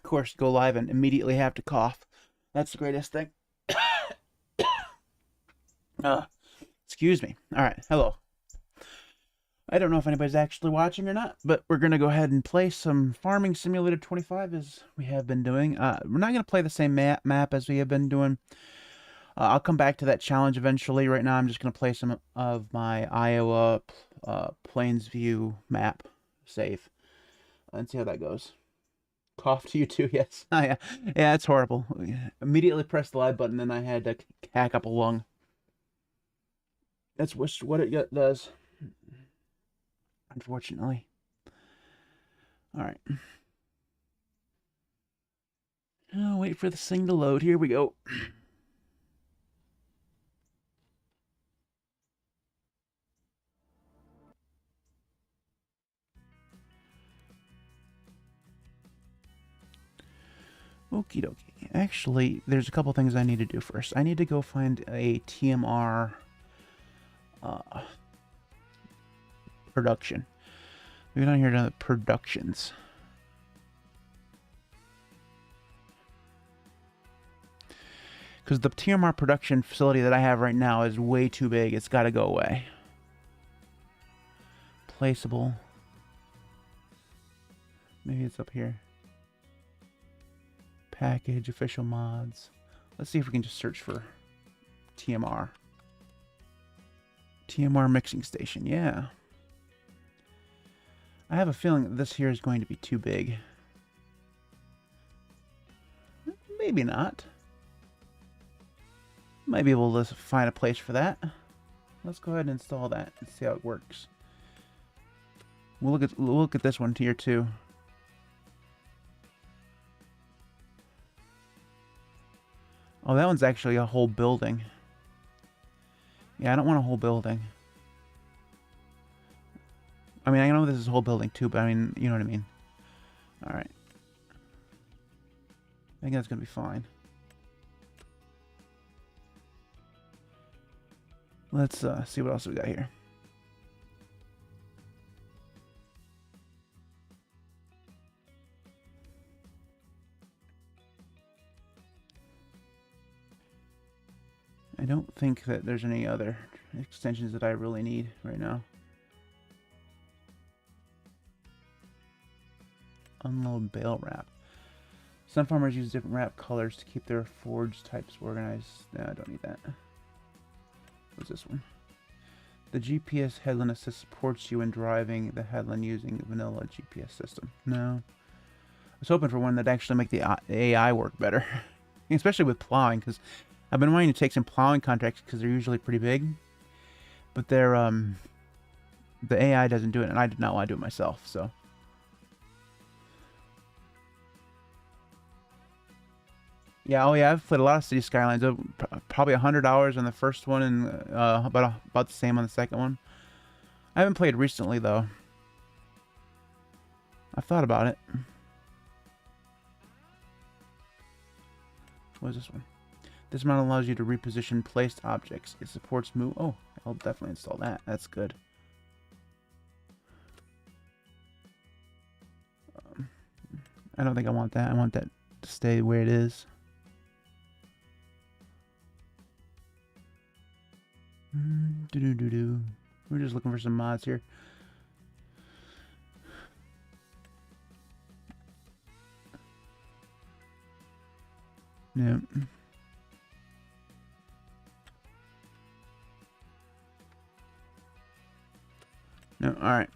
course, go live and immediately have to cough. That's the greatest thing. Excuse me. All right, hello. I don't know if anybody's actually watching or not, but we're going to go ahead and play some Farming Simulator 25 as we have been doing. We're not going to play the same map as we have been doing. I'll come back to that challenge eventually. Right now I'm just going to play some of my Iowa Plains View map save and see how that goes. Cough to you too, yes. Yeah, it's horrible. Immediately pressed the live button, then I had to hack up a lung. That's what it does, unfortunately. All right. Oh, wait for this thing to load. Here we go. Okie dokie. Actually, there's a couple things I need to do first. I need to go find a TMR production. We're down here to the productions. Because the TMR production facility that I have right now is way too big. It's got to go away. Placeable. Maybe it's up here. Package, official mods. Let's see if we can just search for TMR. TMR mixing station, yeah. I have a feeling that this here is going to be too big. Maybe not. Might be able to find a place for that. Let's go ahead and install that and see how it works. We'll look at this one here too. Oh, that one's actually a whole building. Yeah, I don't want a whole building. I mean, I know this is a whole building too, but I mean, you know what I mean. Alright. I think that's going to be fine. Let's see what else we got here. I don't think that there's any other extensions that I really need right now. Unload bale wrap. Some farmers use different wrap colors to keep their forage types organized. No, I don't need that. What's this one? The GPS headland assist supports you in driving the headland using vanilla GPS system. No. I was hoping for one that actually make the AI work better. Especially with plowing, because I've been wanting to take some plowing contracts because they're usually pretty big. But they're, the AI doesn't do it, and I did not want to do it myself, so. Yeah, oh yeah, I've played a lot of City Skylines. Probably 100 hours on the first one and about the same on the second one. I haven't played recently, though. I've thought about it. What is this one? This mount allows you to reposition placed objects. It supports move. Oh, I'll definitely install that. That's good. I don't think I want that. I want that to stay where it is. We're just looking for some mods here. Yeah. No, alright.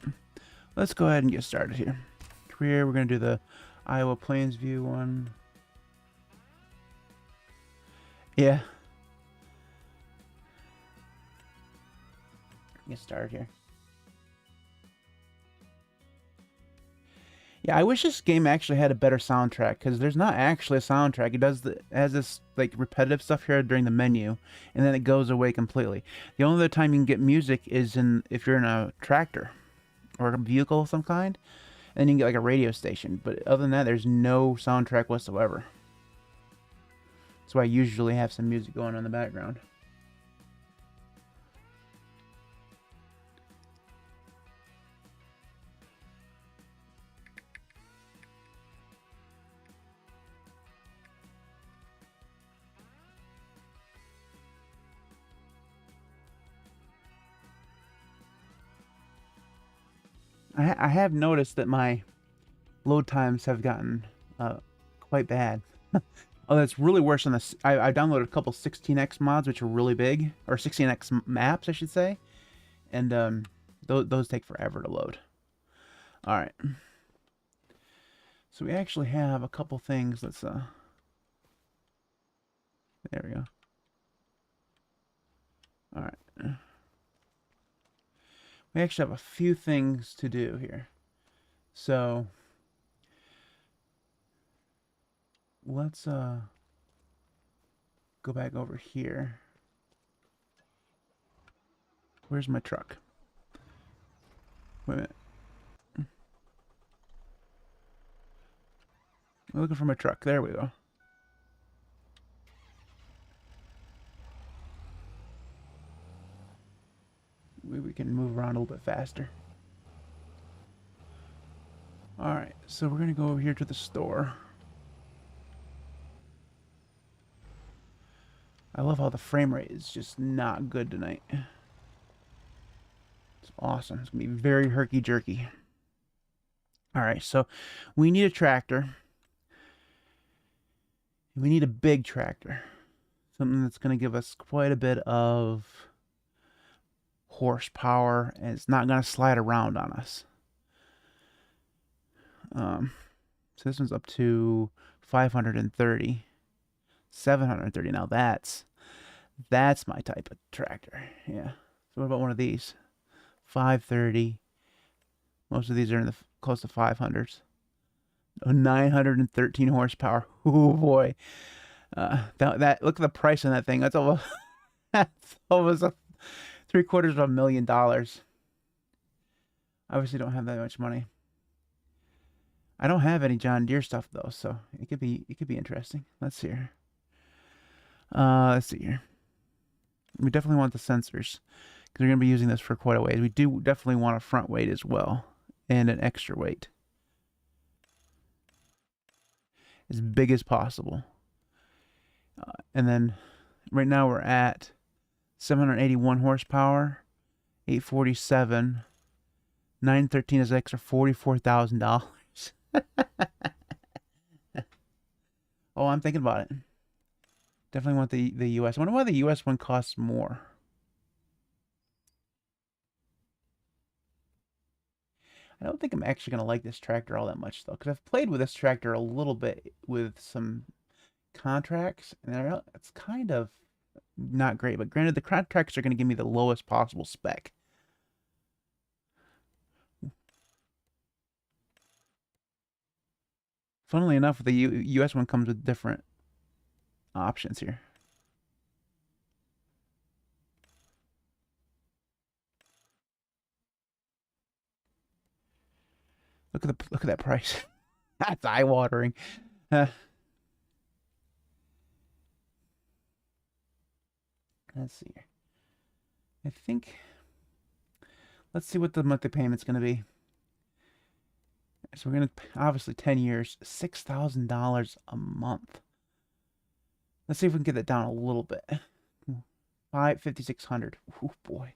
Let's go ahead and get started here. Career, we're going to do the Iowa Plains View one. Yeah. Get started here. Yeah, I wish this game actually had a better soundtrack, because there's not actually a soundtrack. It has this like repetitive stuff here during the menu, and then it goes away completely. The only other time you can get music is if you're in a tractor or a vehicle of some kind, and then you can get like a radio station. But other than that, there's no soundtrack whatsoever. That's why I usually have some music going on in the background. I have noticed that my load times have gotten quite bad. Oh, that's really worse on this. I downloaded a couple 16x mods, which are really big, or 16x maps, I should say, and those take forever to load. All right, so we actually have a couple things. Let's there we go. All right, we actually have a few things to do here. So let's go back over here. Where's my truck? Wait a minute. I'm looking for my truck. There we go. We can move around a little bit faster. Alright, so we're going to go over here to the store. I love how the frame rate is just not good tonight. It's awesome. It's going to be very herky-jerky. Alright, so we need a tractor. We need a big tractor. Something that's going to give us quite a bit of horsepower, and it's not going to slide around on us. So this one's up to 530, 730. Now that's my type of tractor. Yeah. So what about one of these? 530. Most of these are in the close to 500s. 913 horsepower. Oh boy. That look at the price on that thing. That's almost $750,000. Obviously don't have that much money. I don't have any John Deere stuff though, so it could be interesting. Let's see here. Let's see here. We definitely want the sensors because we're going to be using this for quite a ways. We do definitely want a front weight as well and an extra weight. As big as possible. And then right now we're at 781 horsepower, 847, 913 is extra $44,000. Oh, I'm thinking about it. Definitely want the US. I wonder why the US one costs more. I don't think I'm actually going to like this tractor all that much, though, because I've played with this tractor a little bit with some contracts, and it's kind of not great. But granted, the contracts are going to give me the lowest possible spec. Funnily enough, the US one comes with different options here. Look at that price. That's eye-watering. Let's see here. I think. Let's see what the monthly payment's going to be. So we're going to obviously 10 years, $6,000 a month. Let's see if we can get that down a little bit. 5,600. Oh boy.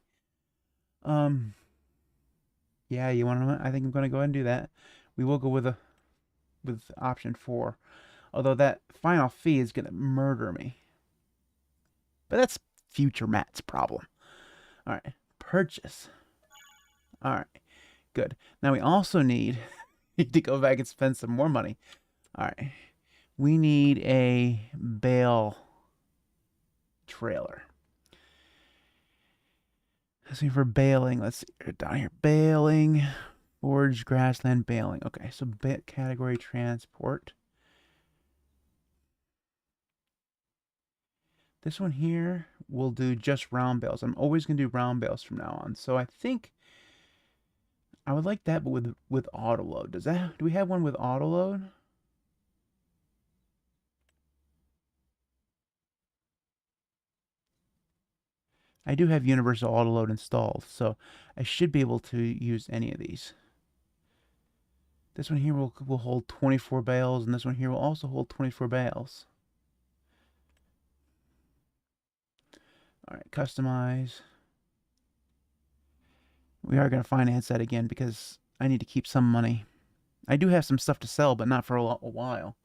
Yeah, you want to? I think I'm going to go ahead and do that. We will go with option 4. Although that final fee is going to murder me. But that's future Matt's problem. All right, purchase. All right, good. Now we also need to go back and spend some more money. All right, we need a bale trailer. Let's see for baling. Let's see down here. Baling, forage, grassland baling. Okay, so category transport. This one here will do just round bales. I'm always going to do round bales from now on. So I think I would like that, but with auto load. Do we have one with auto load? I do have universal auto load installed, so I should be able to use any of these. This one here will hold 24 bales, and this one here will also hold 24 bales. All right, customize. We are going to finance that again because I need to keep some money. I do have some stuff to sell, but not for a while.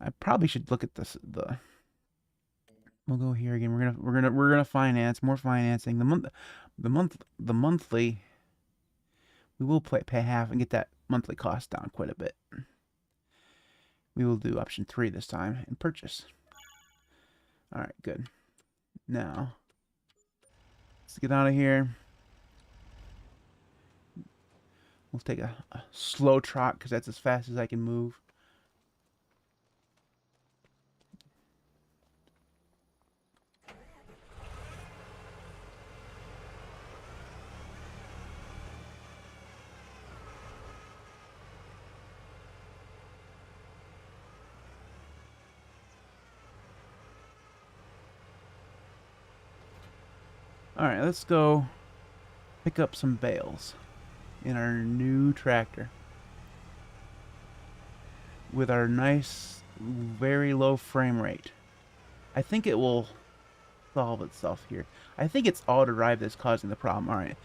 I probably should look at this. We'll go here again. We're gonna finance more financing. The monthly. We will pay half and get that monthly cost down quite a bit. We will do option 3 this time and purchase. All right, good. Now, let's get out of here. We'll take a slow trot because that's as fast as I can move. All right, let's go pick up some bales in our new tractor with our nice, very low frame rate. I think it will solve itself here. I think it's auto drive that's causing the problem. All right,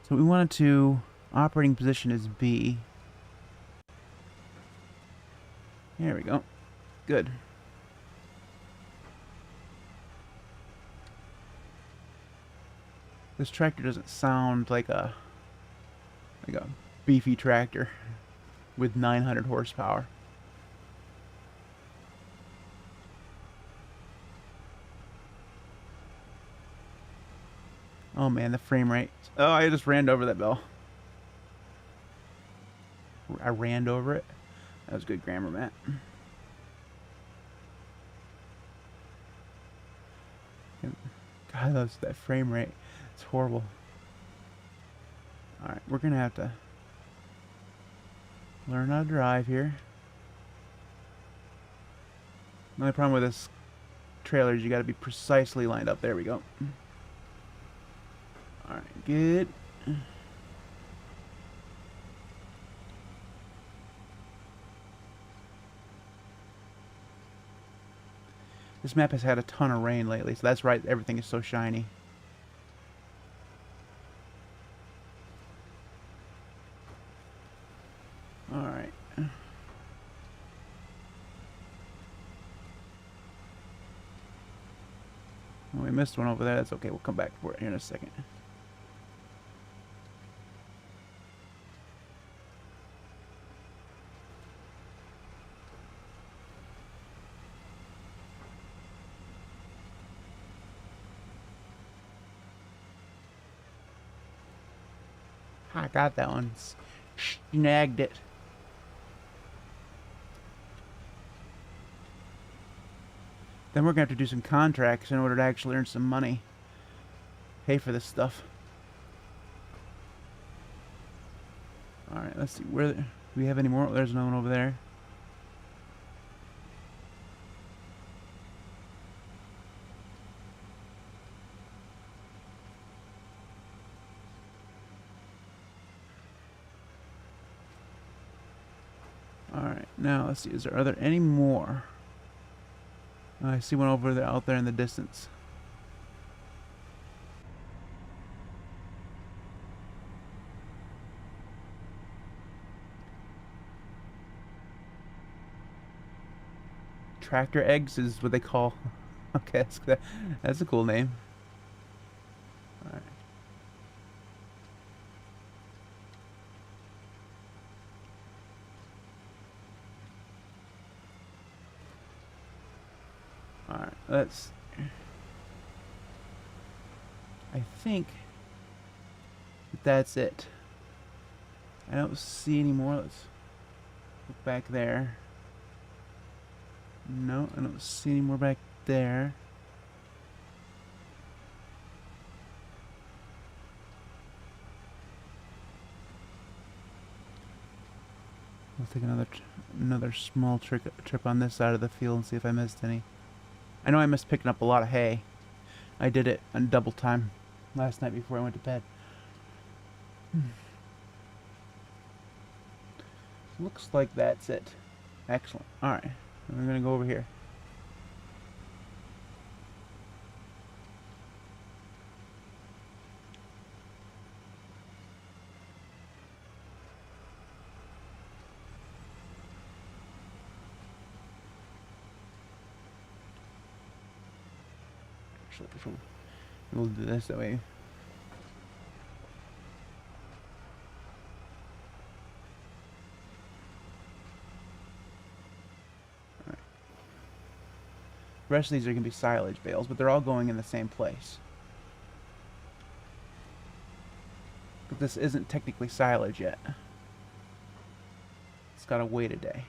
so we wanted to operating position is B. There we go. Good. This tractor doesn't sound like a beefy tractor with 900 horsepower. Oh man, the frame rate. Oh, I just ran over that bell. I ran over it. That was good grammar, Matt. God, that frame rate. It's horrible. Alright, we're going to have to learn how to drive here. The only problem with this trailer is you got to be precisely lined up. There we go. Alright, good. This map has had a ton of rain lately, so that's right, everything is so shiny. Alright. Oh, we missed one over there. That's okay. We'll come back for it here in a second. I got that one. Snagged it. Then we're going to have to do some contracts in order to actually earn some money. Pay for this stuff. Alright, let's see. Where do we have any more? There's no one over there. Alright, now let's see. Are there any more? I see one over there, out there in the distance. Tractor eggs is what they call. Okay, that's a cool name. All right. All right, let's. I think that's it. I don't see any more. Let's look back there. No, I don't see any more back there. We'll take another small trip on this side of the field and see if I missed any. I know I missed picking up a lot of hay. I did it on double time last night before I went to bed. Looks like that's it. Excellent. Alright. We're going to go over here. actually. So we'll do this that way. Alright. The rest of these are going to be silage bales, but they're all going in the same place. But this isn't technically silage yet. It's got to wait a day.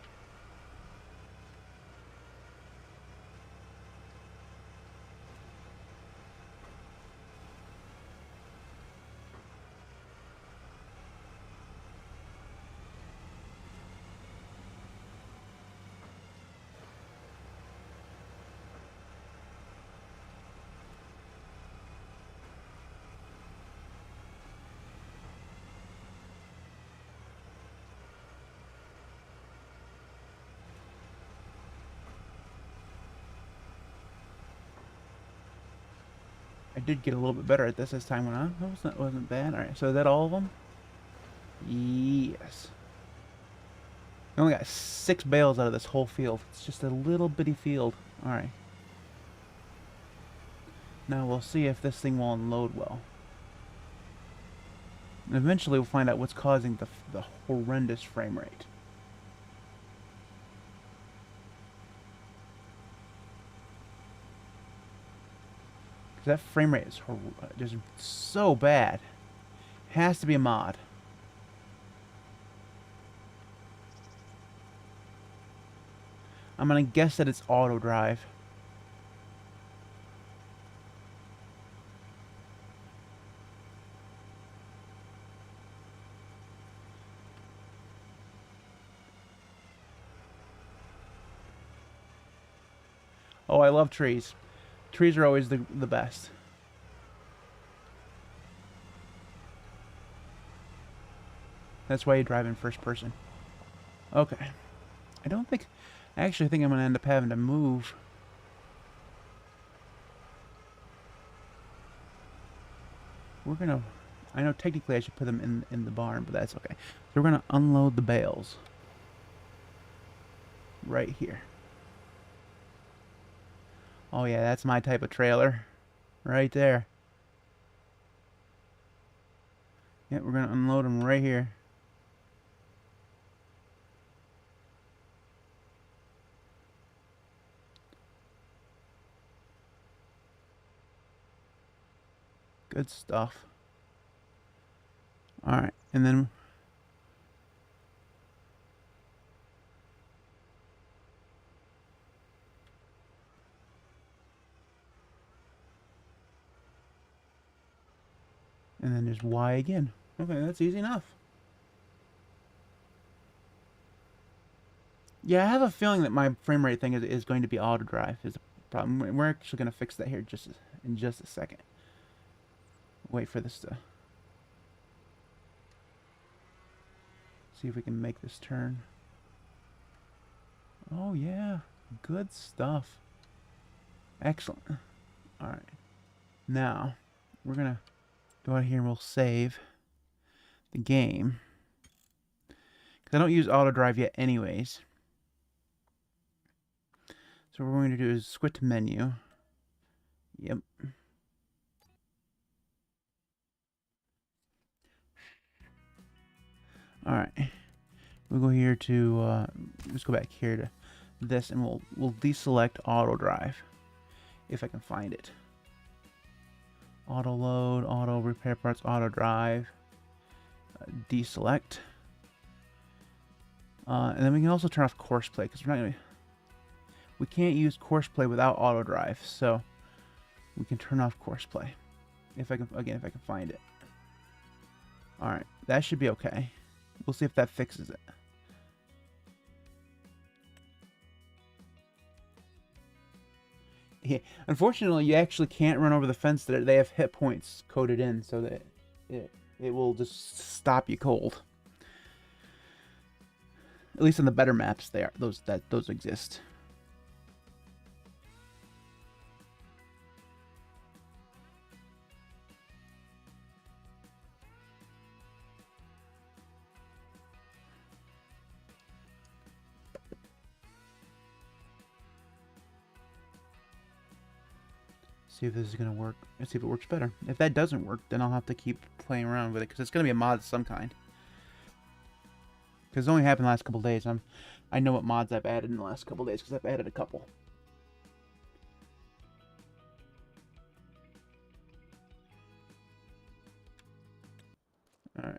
I did get a little bit better at this as time went on. That wasn't bad. Alright, so is that all of them? Yes. I only got 6 bales out of this whole field. It's just a little bitty field. Alright. Now we'll see if this thing will unload well. And eventually we'll find out what's causing the horrendous frame rate. That frame rate is just so bad. Has to be a mod. I'm gonna guess that it's auto drive. Oh, I love trees. Trees are always the best. That's why you drive in first person. Okay. I actually think I'm going to end up having to move. I know technically I should put them in the barn, but that's okay. So we're going to unload the bales. Right here. Oh yeah, that's my type of trailer. Right there. Yeah, we're going to unload them right here. Good stuff. Alright, and then... And then there's Y again. Okay, that's easy enough. Yeah, I have a feeling that my frame rate thing is going to be auto drive is a problem. We're actually going to fix that here in just a second. Wait for this to... See if we can make this turn. Oh yeah, good stuff. Excellent. Alright. Now, we're going to go out here and we'll save the game. Because I don't use auto drive yet anyways. So what we're going to do is switch to menu. Yep. Alright. We'll go here to, let's go back here to this and we'll deselect auto drive. If I can find it. Auto load, auto repair parts, auto drive. Deselect. And then we can also turn off course play because we can't use course play without auto drive, so we can turn off course play if I can find it. All right, that should be okay. We'll see if that fixes it. Yeah, unfortunately, you actually can't run over the fence. That they have hit points coded in, so that it will just stop you cold. At least on the better maps, those exist. See if this is gonna work. Let's see if it works better. If that doesn't work, then I'll have to keep playing around with it because it's gonna be a mod of some kind. Because it only happened the last couple days. I know what mods I've added in the last couple days because I've added a couple. All right.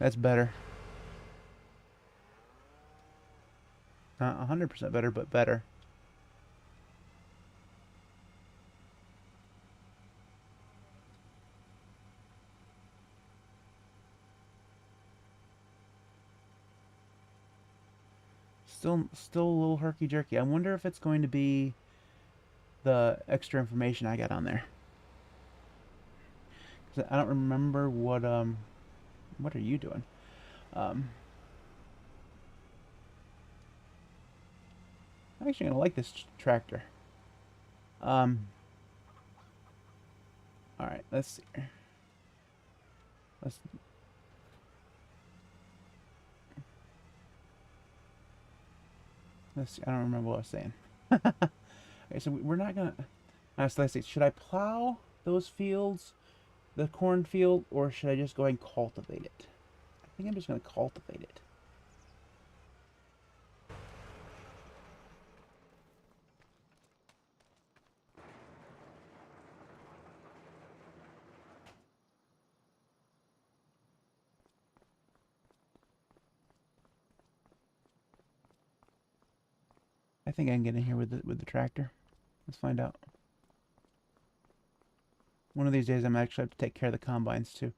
That's better. Not 100% better, but better. Still a little herky-jerky. I wonder if it's going to be the extra information I got on there. 'Cause I don't remember what are you doing? I'm actually gonna like this tractor. All right, let's see. Let's. Let's see. I don't remember what I was saying. Okay, so we're not gonna. So let's see. Should I plow those fields, the cornfield, or should I just go ahead and cultivate it? I think I'm just gonna cultivate it. I think I can get in here with the tractor. Let's find out. One of these days, I'm actually have to take care of the combines too.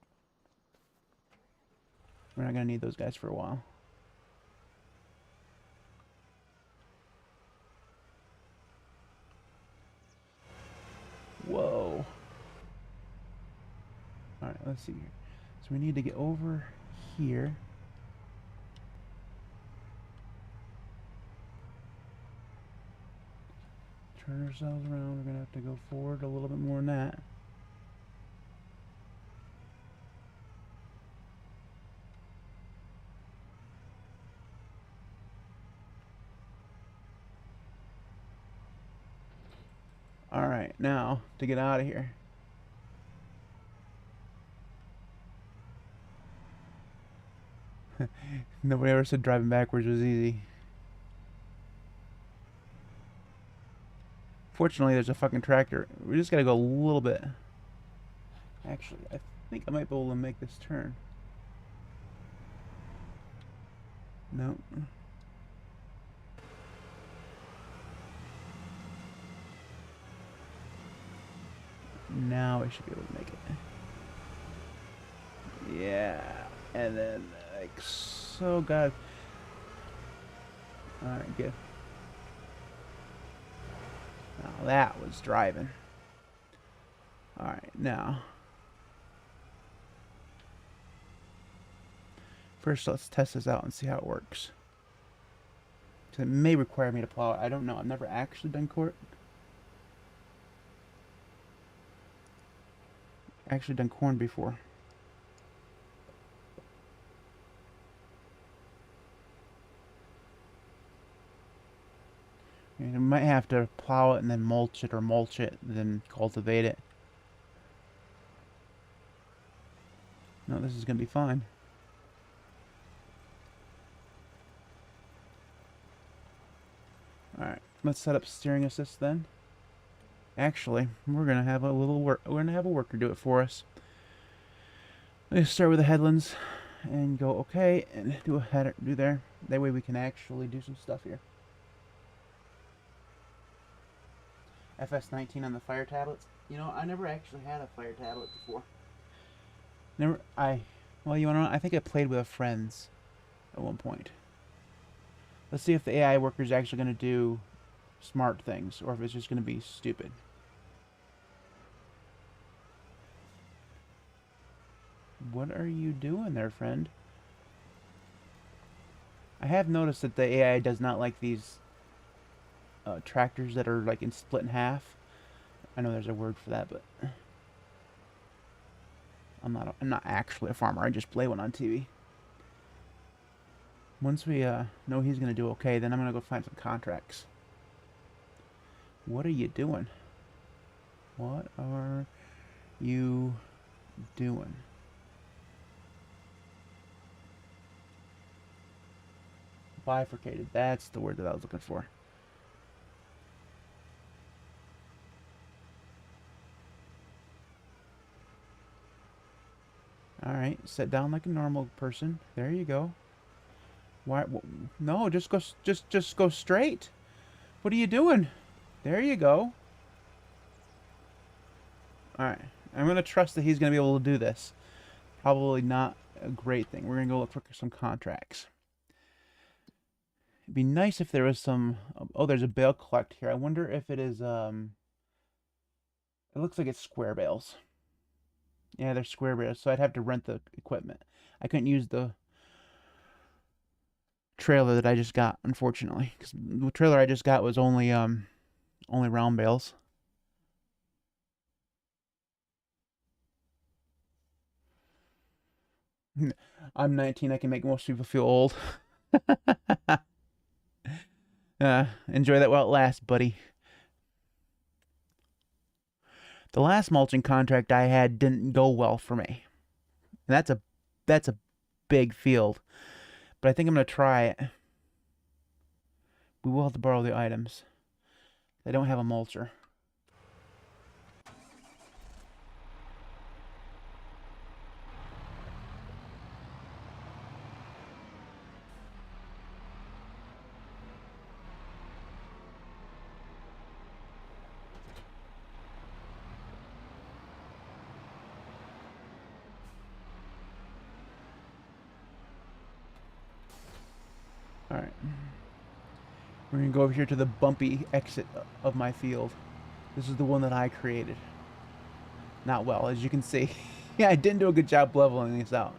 We're not gonna need those guys for a while. Whoa. All right, let's see here. So we need to get over here. Turn ourselves around. We're gonna have to go forward a little bit more than that. Alright, now to get out of here. Nobody ever said driving backwards was easy. Fortunately, there's a fucking tractor. We just gotta go a little bit. Actually, I think I might be able to make this turn. Nope. Now I should be able to make it. Yeah. And then, like, so God. Alright, good. Now that was driving. Alright, now. First, let's test this out and see how it works. So it may require me to plow it. I don't know. I've never actually done corn before. And I might have to plow it and then mulch it, or mulch it and then cultivate it. No, this is gonna be fine. Alright, let's set up steering assist then. Actually, we're gonna have a worker do it for us. Let's start with the headlands and go okay and do a header do there. That way we can actually do some stuff here. FS19 on the fire tablets. You know, I never actually had a fire tablet before. Well, you wanna know, I think I played with friends at one point. Let's see if the AI worker is actually gonna do smart things, or if it's just gonna be stupid. What are you doing there, friend? I have noticed that the AI does not like these tractors that are like split in half. I know there's a word for that, but I'm not actually a farmer. I just play one on TV. Once we know he's gonna do okay, then I'm gonna go find some contracts. What are you doing? What are you doing? Bifurcated. That's the word that I was looking for. Alright, sit down like a normal person. There you go. Why? No, just go straight. What are you doing? There you go. Alright. I'm going to trust that he's going to be able to do this. Probably not a great thing. We're going to go look for some contracts. It'd be nice if there was some... Oh, there's a bale collect here. I wonder if it is... It looks like it's square bales. Yeah, they're square bales, so I'd have to rent the equipment. I couldn't use the trailer that I just got, unfortunately. Because the trailer I just got was only round bales. I'm 19. I can make most people feel old. Enjoy that while it lasts, buddy. The last mulching contract I had didn't go well for me. And that's a big field. But I think I'm going to try it. We will have to borrow the items. I don't have a mulcher. Alright. We're going to go over here to the bumpy exit of my field. This is the one that I created. Not well, as you can see. Yeah, I didn't do a good job leveling this out.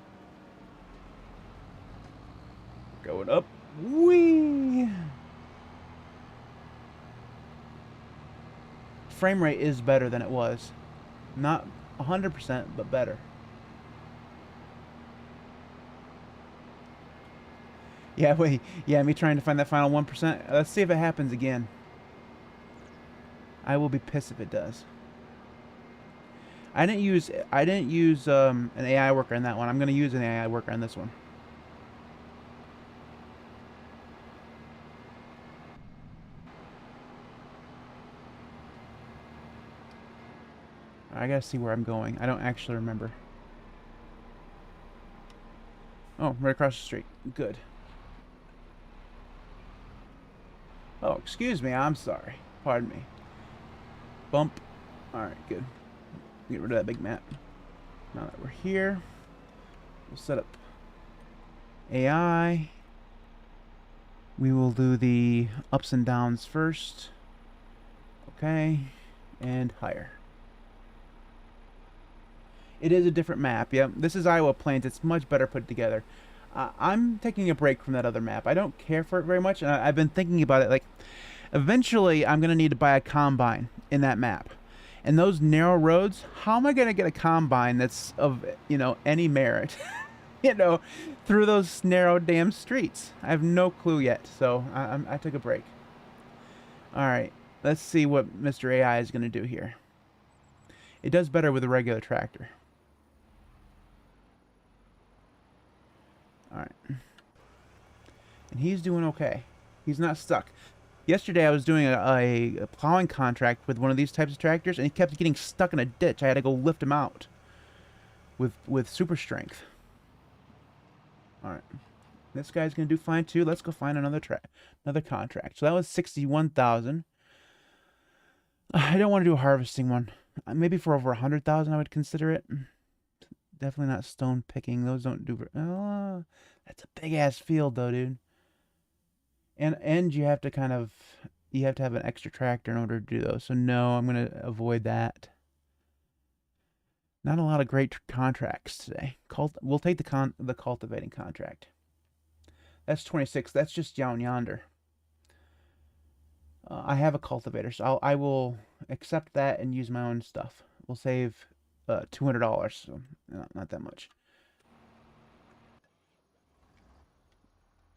Going up. Whee! Frame rate is better than it was. Not 100%, but better. Yeah, wait. Yeah, me trying to find that final 1%. Let's see if it happens again. I will be pissed if it does. I didn't use an AI worker on that one. I'm going to use an AI worker on this one. I gotta see where I'm going. I don't actually remember. Oh, right across the street. Good. Oh, excuse me. I'm sorry. Pardon me. Bump. Alright, good. Get rid of that big map. Now that we're here, we'll set up AI. We will do the ups and downs first. Okay. And higher. It is a different map. Yep, this is Iowa Plains. It's much better put together. I'm taking a break from that other map. I don't care for it very much, and I've been thinking about it. Like, eventually, I'm going to need to buy a combine in that map. And those narrow roads, how am I going to get a combine that's of, any merit, through those narrow damn streets? I have no clue yet, so I took a break. All right, let's see what Mr. AI is going to do here. It does better with a regular tractor. Alright. And he's doing okay. He's not stuck. Yesterday I was doing a plowing contract with one of these types of tractors, and he kept getting stuck in a ditch. I had to go lift him out with super strength. Alright. This guy's going to do fine too. Let's go find another contract. So that was 61,000. I don't want to do a harvesting one. Maybe for over 100,000 I would consider it. Definitely not stone picking. Those don't do... Oh, that's a big-ass field, though, dude. And you have to kind of... You have to have an extra tractor in order to do those. So, no, I'm going to avoid that. Not a lot of great contracts today. We'll take the cultivating contract. That's 26. That's just down yonder. I have a cultivator, so I will accept that and use my own stuff. We'll save... $200, so not that much.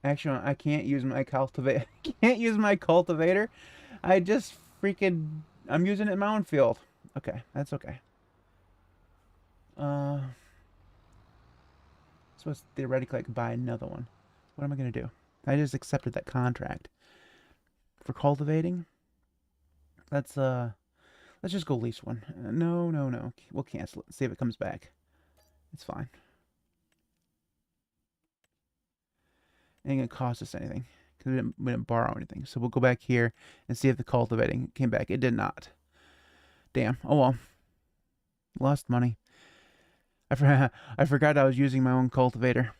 Actually, I can't use my cultivator. I can't use my cultivator. I just freaking... I'm using it in my own field. Okay, that's okay. So theoretically I could buy another one. What am I going to do? I just accepted that contract. For cultivating? Let's just go lease one. No. We'll cancel it. See if it comes back. It's fine. It ain't gonna cost us anything because we didn't borrow anything. So we'll go back here and see if the cultivating came back. It did not. Damn. Oh well. Lost money. I forgot I was using my own cultivator.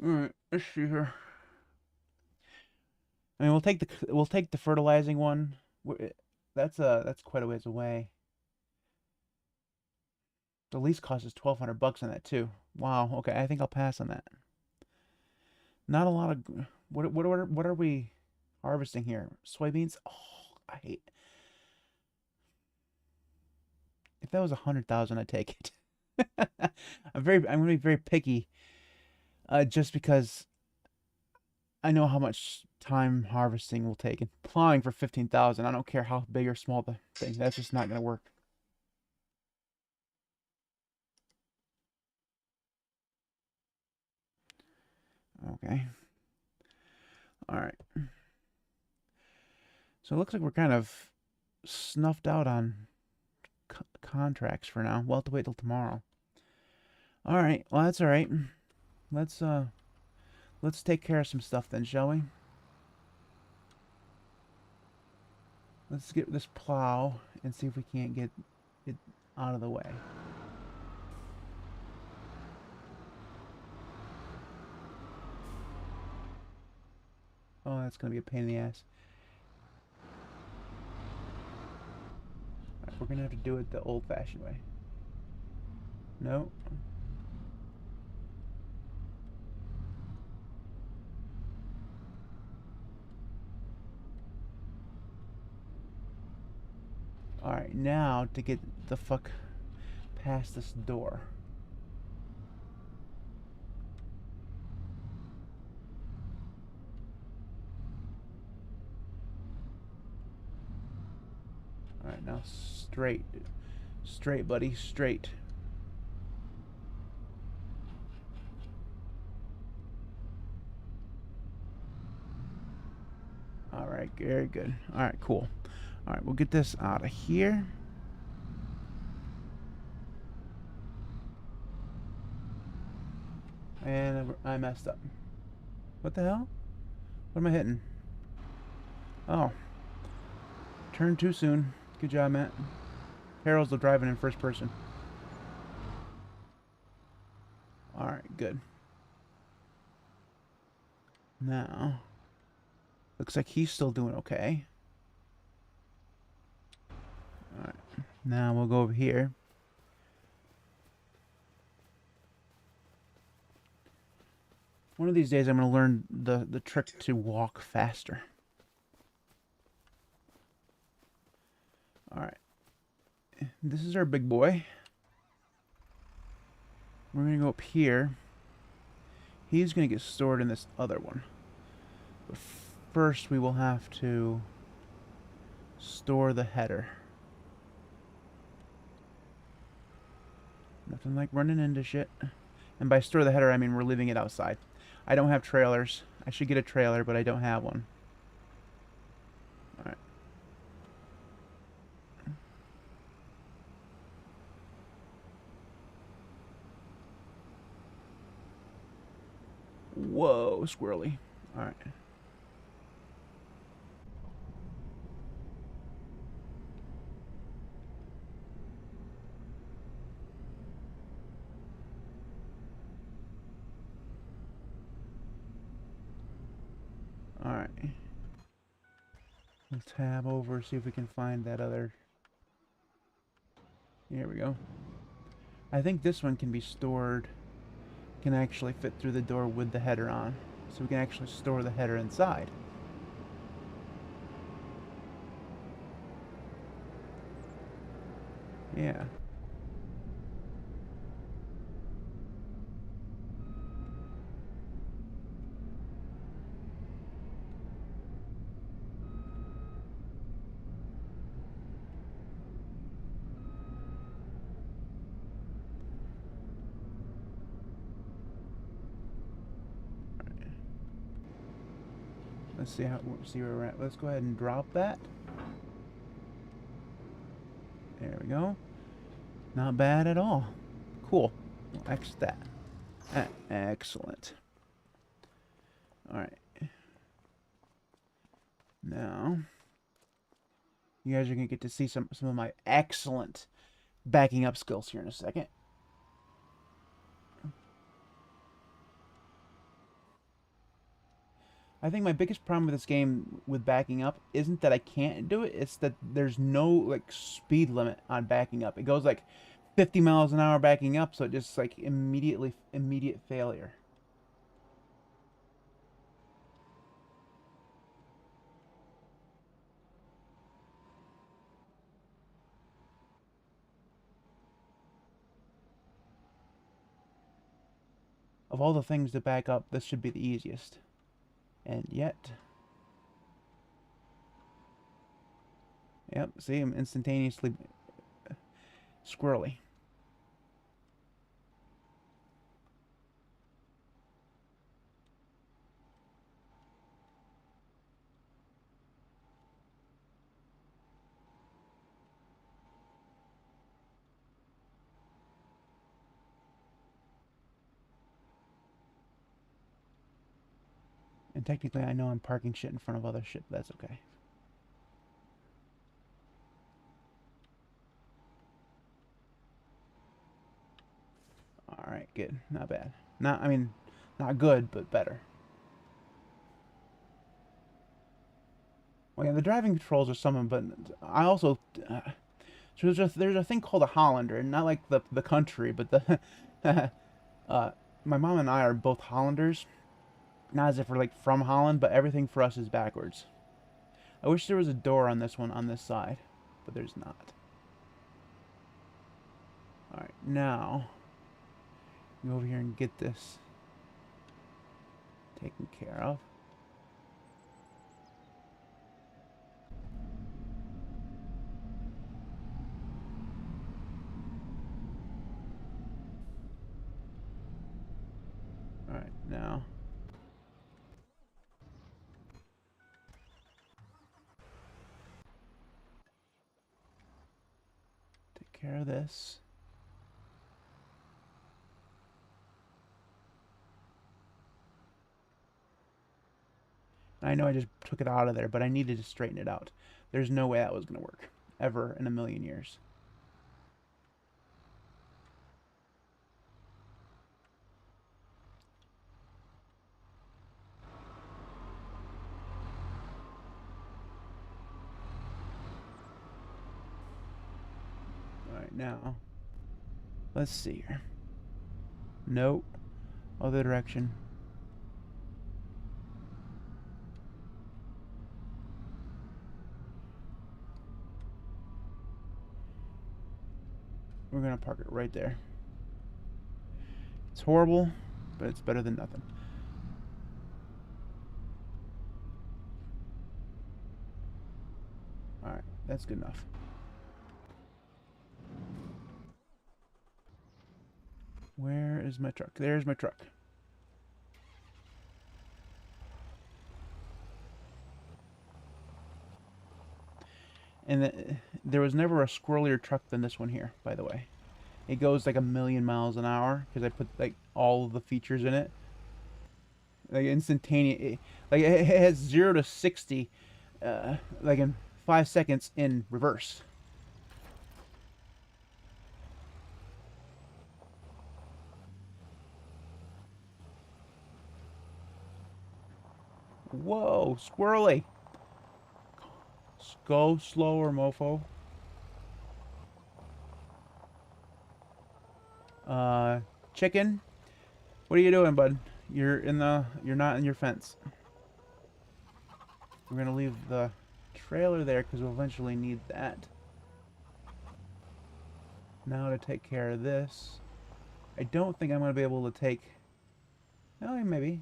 All right. Let's see here. I mean, we'll take the fertilizing one. That's quite a ways away. The lease cost is $1,200 on that too. Wow. Okay, I think I'll pass on that. Not a lot of what are we harvesting here? Soybeans. Oh, I hate. If that was 100,000, I'd take it. I'm gonna be very picky, just because I know how much time harvesting will take. And plowing for 15,000, I don't care how big or small the thing. That's just not gonna work. Okay. All right. So it looks like we're kind of snuffed out on contracts for now. We'll have to wait till tomorrow. All right. Well, that's all right. Let's take care of some stuff then, shall we? Let's get this plow and see if we can't get it out of the way. Oh, that's gonna be a pain in the ass. All right, we're gonna have to do it the old-fashioned way. No. Alright, now to get the fuck past this door. Alright, now straight. Straight, buddy, straight. Alright, very good. Alright, cool. Alright, we'll get this out of here. And I messed up. What the hell? What am I hitting? Oh. Turned too soon. Good job, Matt. Harold's the driving in first person. Alright, good. Now, looks like he's still doing okay. Alright, now we'll go over here. One of these days I'm going to learn the trick to walk faster. Alright. This is our big boy. We're going to go up here. He's going to get stored in this other one. But first we will have to store the header. Nothing like running into shit. And by store the header, I mean we're leaving it outside. I don't have trailers. I should get a trailer, but I don't have one. Alright. Whoa, squirrely. Alright. Alright. Let's tab over, see if we can find that other... Here we go. I think this one can be stored... Can actually fit through the door with the header on. So we can actually store the header inside. Yeah. Let's see where we're at. Let's go ahead and drop that. There we go. Not bad at all. Cool. We'll X that. Excellent. All right. Now, you guys are gonna get to see some of my excellent backing up skills here in a second. I think my biggest problem with this game with backing up isn't that I can't do it, it's that there's no like speed limit on backing up. It goes like 50 miles an hour backing up, so it just like immediate failure. Of all the things to back up, this should be the easiest. And yet, yep, see, I'm instantaneously squirrely. And technically, I know I'm parking shit in front of other shit, but that's okay. Alright, good. Not bad. I mean, not good, but better. Well, yeah, the driving controls are something, but I also... so there's a thing called a Hollander, not like the country, but the... my mom and I are both Hollanders. Not as if we're like from Holland, but everything for us is backwards. I wish there was a door on this one on this side, but there's not. Alright, now go over here and get this taken care of. Alright, now take care of this. I know I just took it out of there, but I needed to straighten it out. There's no way that was going to work. Ever in a million years. Alright, now. Let's see here. Nope. Other direction. We're going to park it right there. It's horrible, but it's better than nothing. Alright, that's good enough. Where is my truck? There's my truck. And there was never a squirrelier truck than this one here, by the way. It goes like a million miles an hour because I put like all of the features in it. Like instantaneous, like it has 0 to 60, like in 5 seconds in reverse. Whoa, squirrely. Go slower, mofo. Chicken, what are you doing, bud? You're not in your fence. We're gonna leave the trailer there because we'll eventually need that. Now to take care of this. I don't think I'm gonna be able to take... Oh, maybe.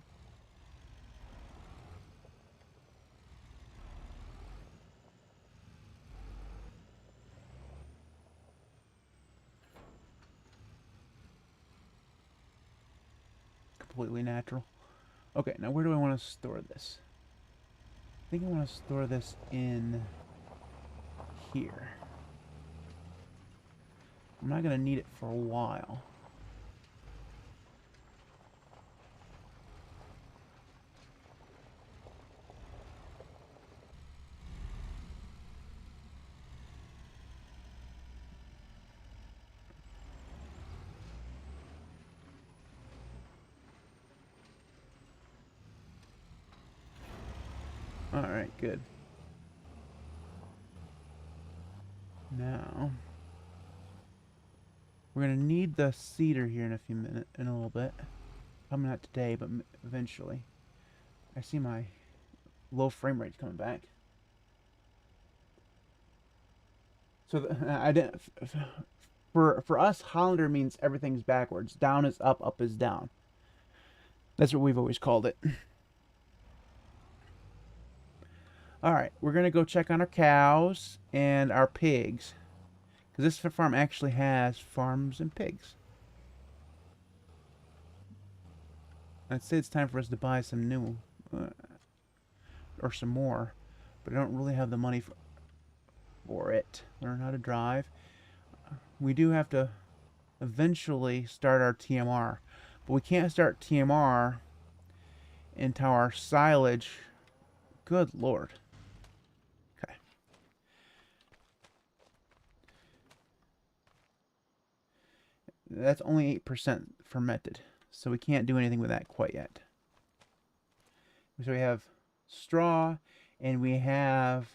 Completely natural. Okay, now where do I want to store this? I think I want to store this in here. I'm not going to need it for a while. Alright, good. Now, we're going to need the cedar here in a few minutes, in a little bit. Probably not today, but eventually. I see my low frame rate's coming back. So I didn't. For us, Hollander means everything's backwards. Down is up is down. That's what we've always called it. Alright, we're going to go check on our cows and our pigs. Because this farm actually has farms and pigs. I'd say it's time for us to buy some new. Or some more. But I don't really have the money for it. Learn how to drive. We do have to eventually start our TMR. But we can't start TMR until our silage. Good lord. Okay. That's only 8% fermented. So we can't do anything with that quite yet. So we have straw and we have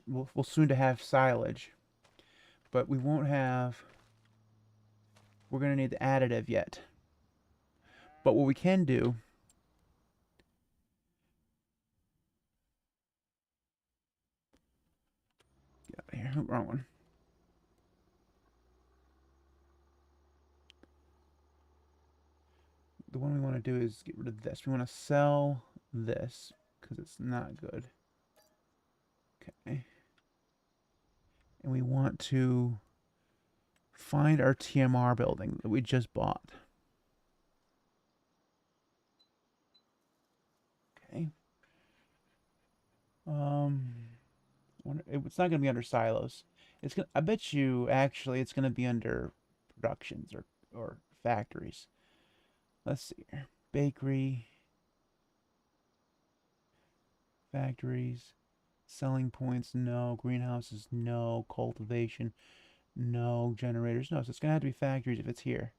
we'll soon to have silage, but we won't have, we're going to need the additive yet. But what we can do, get out of here, wrong one. The one we want to do is get rid of this. We want to sell this because it's not good. Okay. And we want to find our TMR building that we just bought. Okay. It's not going to be under silos. It's gonna, I bet you actually it's going to be under productions or factories. Let's see here. Bakery, factories, selling points, no. Greenhouses, no. Cultivation, no. Generators, no. So it's going to have to be factories if it's here.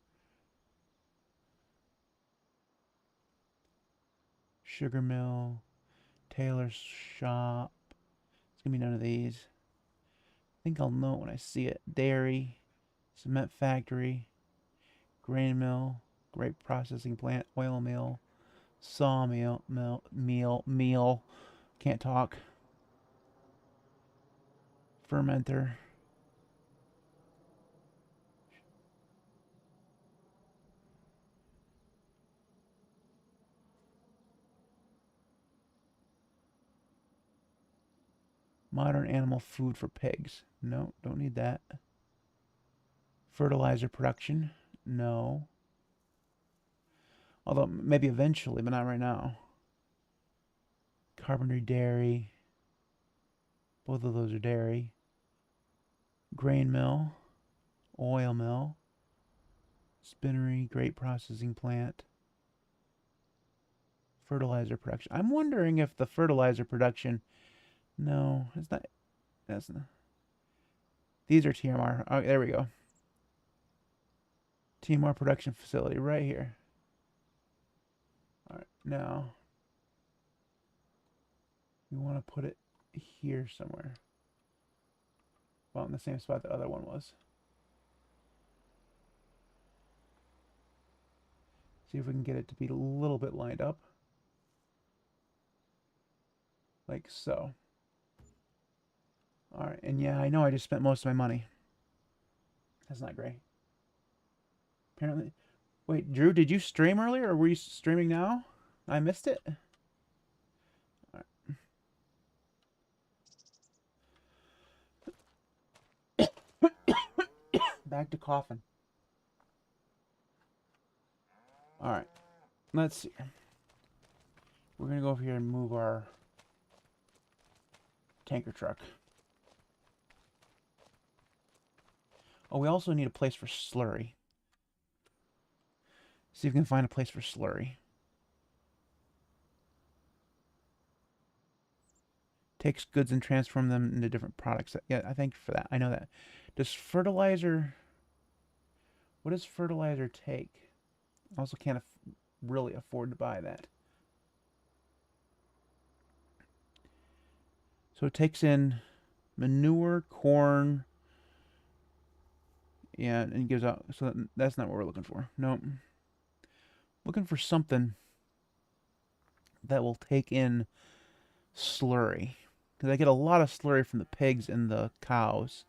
Sugar mill, tailor's shop. It's going to be none of these. I think I'll know it when I see it. Dairy, cement factory, grain mill, grape processing plant, oil mill, sawmill, meal. Can't talk. Fermenter. Modern animal food for pigs. No, don't need that. Fertilizer production. No. Although maybe eventually, but not right now. Carpentry dairy. Both of those are dairy. Grain mill. Oil mill. Spinnery. Grape processing plant. Fertilizer production. I'm wondering if the fertilizer production. No, it's not. That's not. These are TMR. Oh, there we go. TMR production facility right here. All right, now we want to put it here somewhere. Well, in the same spot the other one was. See if we can get it to be a little bit lined up. Like so. Alright, and yeah, I know I just spent most of my money. That's not great. Apparently. Wait, Drew, did you stream earlier, or were you streaming now? I missed it? Alright. Back to coughing. Alright. Let's see. We're going to go over here and move our tanker truck. Oh, we also need a place for slurry. See if we can find a place for slurry. Takes goods and transform them into different products. Yeah, I thank you for that. I know that. Does fertilizer... What does fertilizer take? I also can't really afford to buy that. So it takes in manure, corn, yeah, and gives out. So that's not what we're looking for. Nope. Looking for something that will take in slurry. Because I get a lot of slurry from the pigs and the cows.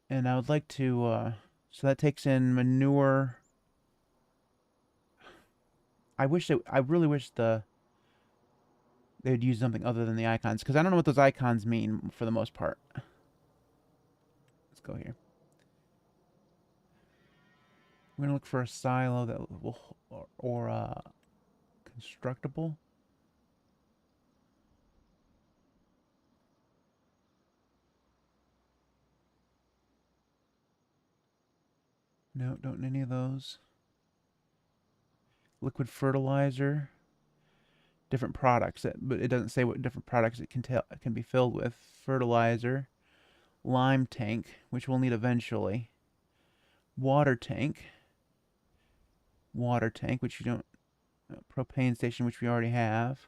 And I would like to, so that takes in manure. I really wish they would use something other than the icons. Because I don't know what those icons mean for the most part. Let's go here. We're going to look for a silo that will, or constructible. No, don't need any of those. Liquid fertilizer. Different products, but it doesn't say what different products it can be filled with. Fertilizer. Lime tank, which we'll need eventually. Water tank. Water tank, which you don't... propane station, which we already have.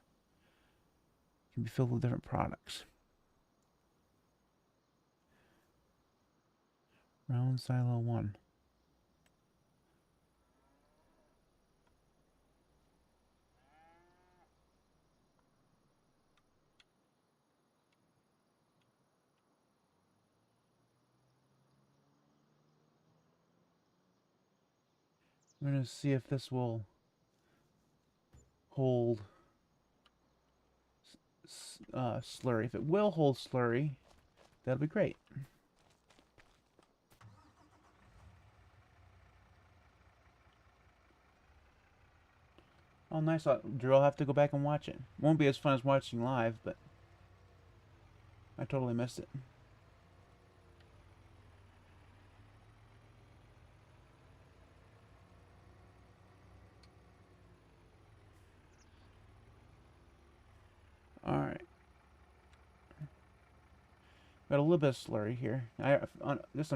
Can be filled with different products. Round silo 1. I'm going to see if this will hold slurry. If it will hold slurry, that'll be great. Oh, nice. Drew, I'll have to go back and watch it. Won't be as fun as watching live, but I totally missed it. Alright. Got a little bit of slurry here. I just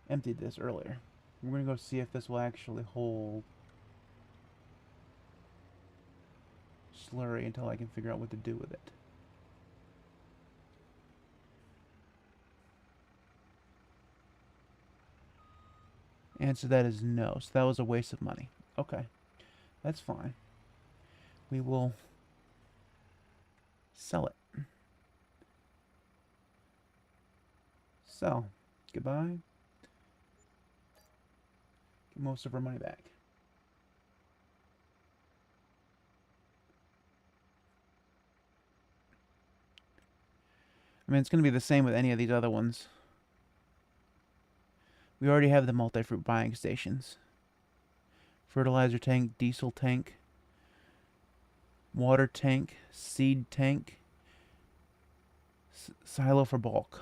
emptied this earlier. We're going to go see if this will actually hold slurry until I can figure out what to do with it. Answer to that is no. So that was a waste of money. Okay. That's fine. We will sell it. Sell. Goodbye. Get most of our money back. I mean, it's going to be the same with any of these other ones. We already have the multi-fruit buying stations. Fertilizer tank, diesel tank, water tank, seed tank, silo for bulk.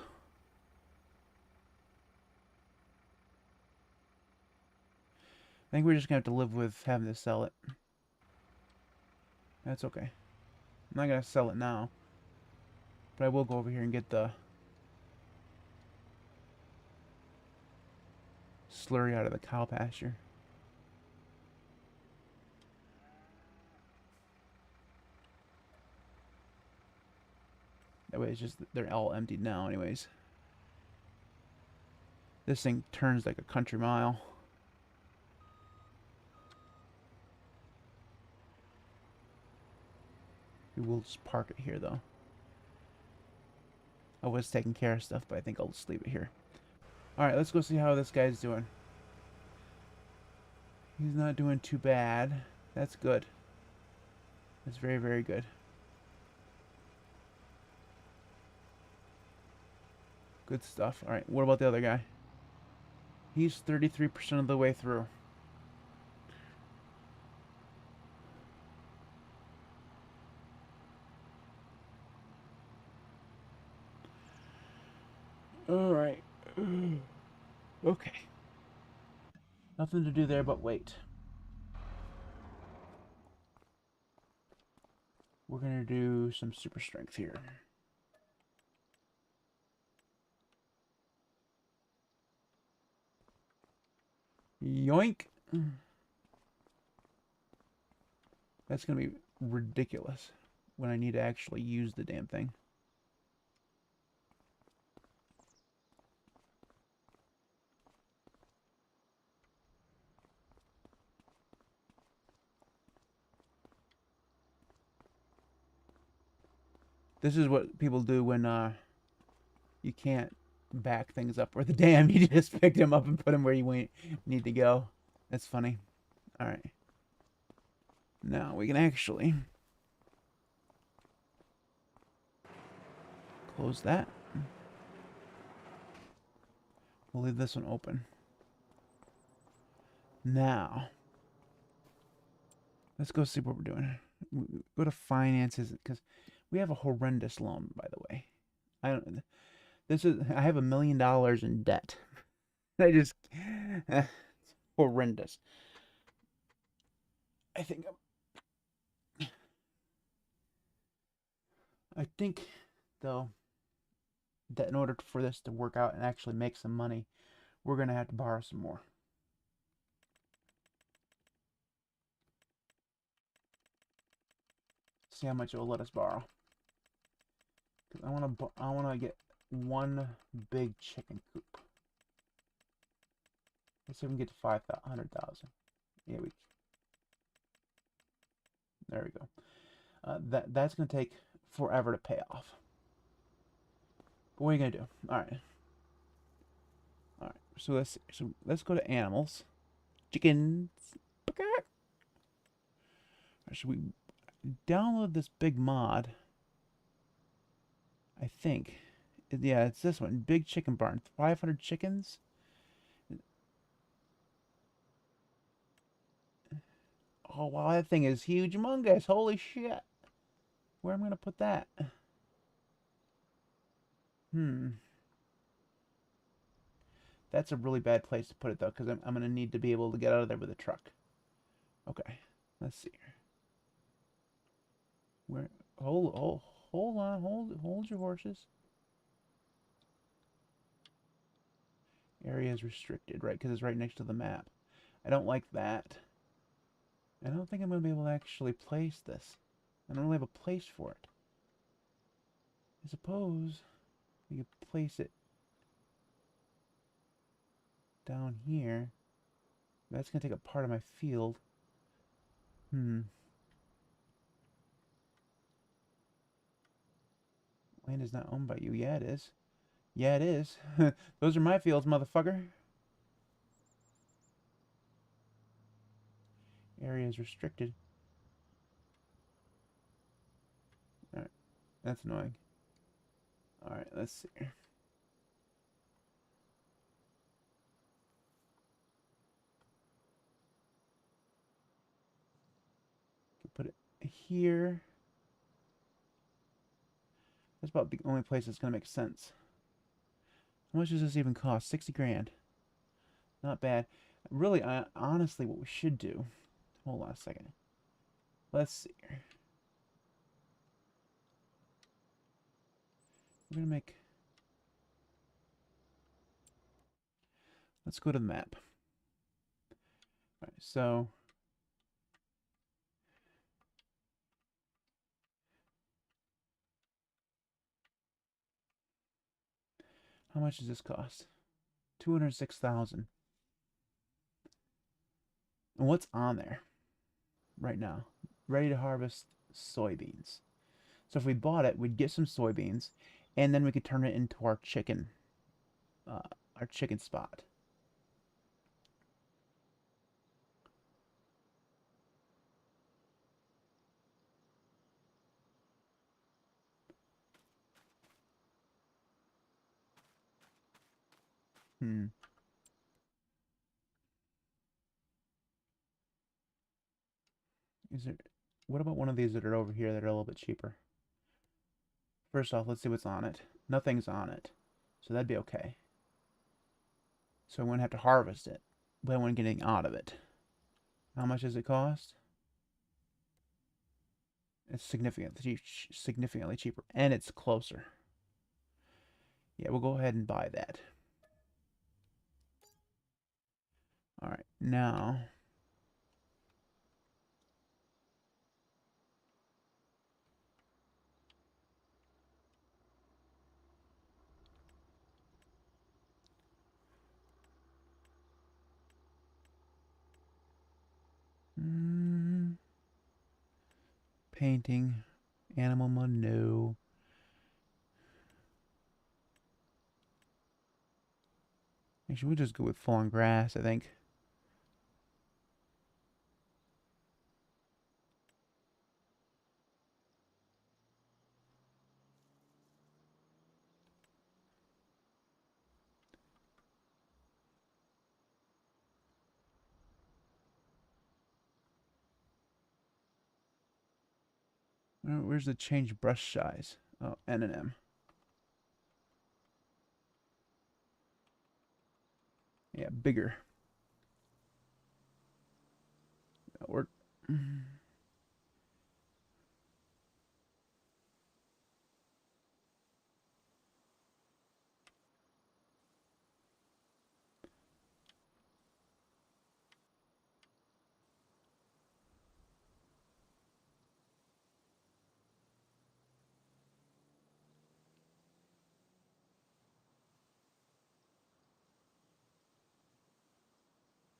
I think we're just going to have to live with having to sell it. That's okay. I'm not going to sell it now. But I will go over here and get the slurry out of the cow pasture. That way it's just, they're all emptied now anyways. This thing turns like a country mile. We will just park it here though. I was taking care of stuff, but I think I'll just leave it here. Alright, let's go see how this guy's doing. He's not doing too bad. That's good. That's very, very good. Good stuff. Alright, what about the other guy? He's 33% of the way through. All right. Okay. Nothing to do there but wait. We're gonna do some super strength here. Yoink. That's gonna be ridiculous when I need to actually use the damn thing. This is what people do when you can't back things up or the dam. You just pick them up and put them where you need to go. That's funny. All right. Now we can actually close that. We'll leave this one open. Now, let's go see what we're doing. Go to finances because we have a horrendous loan, by the way. I don't. I have $1 million in debt. I just it's horrendous. I think though that in order for this to work out and actually make some money, we're gonna have to borrow some more. See how much it will let us borrow. Cause I wanna get one big chicken coop. Let's see if we can get to 500,000. Yeah, there we go. That's gonna take forever to pay off. But what are you gonna do? All right. So let's go to animals. Chickens. Should we download this big mod? I think. Yeah, it's this one. Big chicken barn. 500 chickens. Oh, wow, that thing is huge, humongous. Holy shit. Where am I going to put that? That's a really bad place to put it, though, because I'm going to need to be able to get out of there with a truck. Okay, let's see. Where? Hold on. Hold your horses. Area is restricted, right? Because it's right next to the map. I don't like that. I don't think I'm going to be able to actually place this. I don't really have a place for it. I suppose we could place it down here. That's going to take up part of my field. Land is not owned by you. Yeah, it is. Yeah, it is. Those are my fields, motherfucker. Area is restricted. Alright. That's annoying. Alright, let's see. Put it here. That's about the only place that's going to make sense. How much does this even cost? 60 grand. Not bad. Really, honestly, what we should do... Hold on a second. Let's see. We're going to make... Let's go to the map. Alright, so... How much does this cost? 206,000. And what's on there right now? Ready to harvest soybeans. So if we bought it, we'd get some soybeans, and then we could turn it into our chicken spot. Is there... What about one of these that are over here that are a little bit cheaper? First off, let's see what's on it. Nothing's on it. So that'd be okay. So I wouldn't have to harvest it, but I wouldn't get anything out of it. How much does it cost? It's significantly cheaper, and it's closer. Yeah, we'll go ahead and buy that. All right, now painting, animal mud, no. Actually, we'll just go with fallen grass, I think. Where's the change brush size? Oh, N and M. Yeah, bigger. Or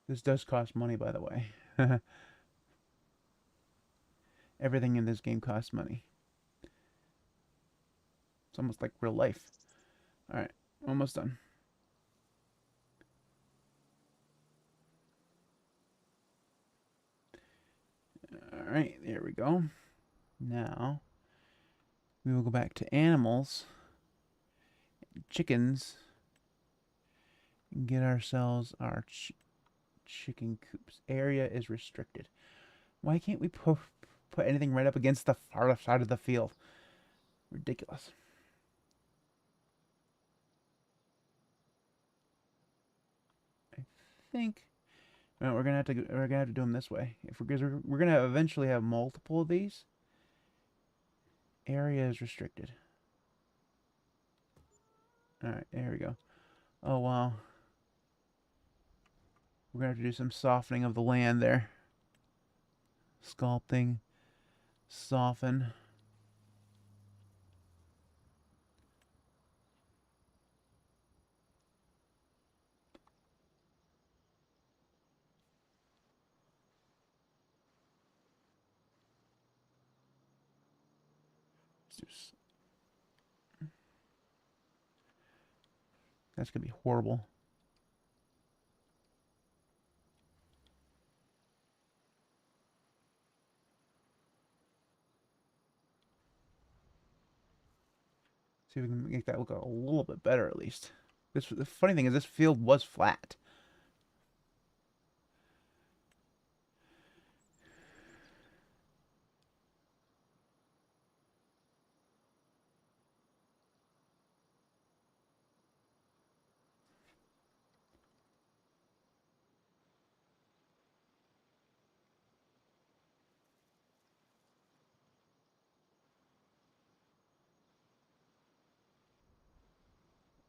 this does cost money, by the way. Everything in this game costs money. It's almost like real life. All right, almost done. All right, there we go. Now we will go back to animals, chickens, and get ourselves our chicken coops. Area is restricted. Why can't we put anything right up against the far left side of the field? Ridiculous. I think well, we're gonna have to do them this way. If we're gonna eventually have multiple of these. Area is restricted. All right, there we go. Oh wow. We're gonna have to do some softening of the land there. Sculpting, soften. That's gonna be horrible. See if we can make that look a little bit better at least. The funny thing is this field was flat.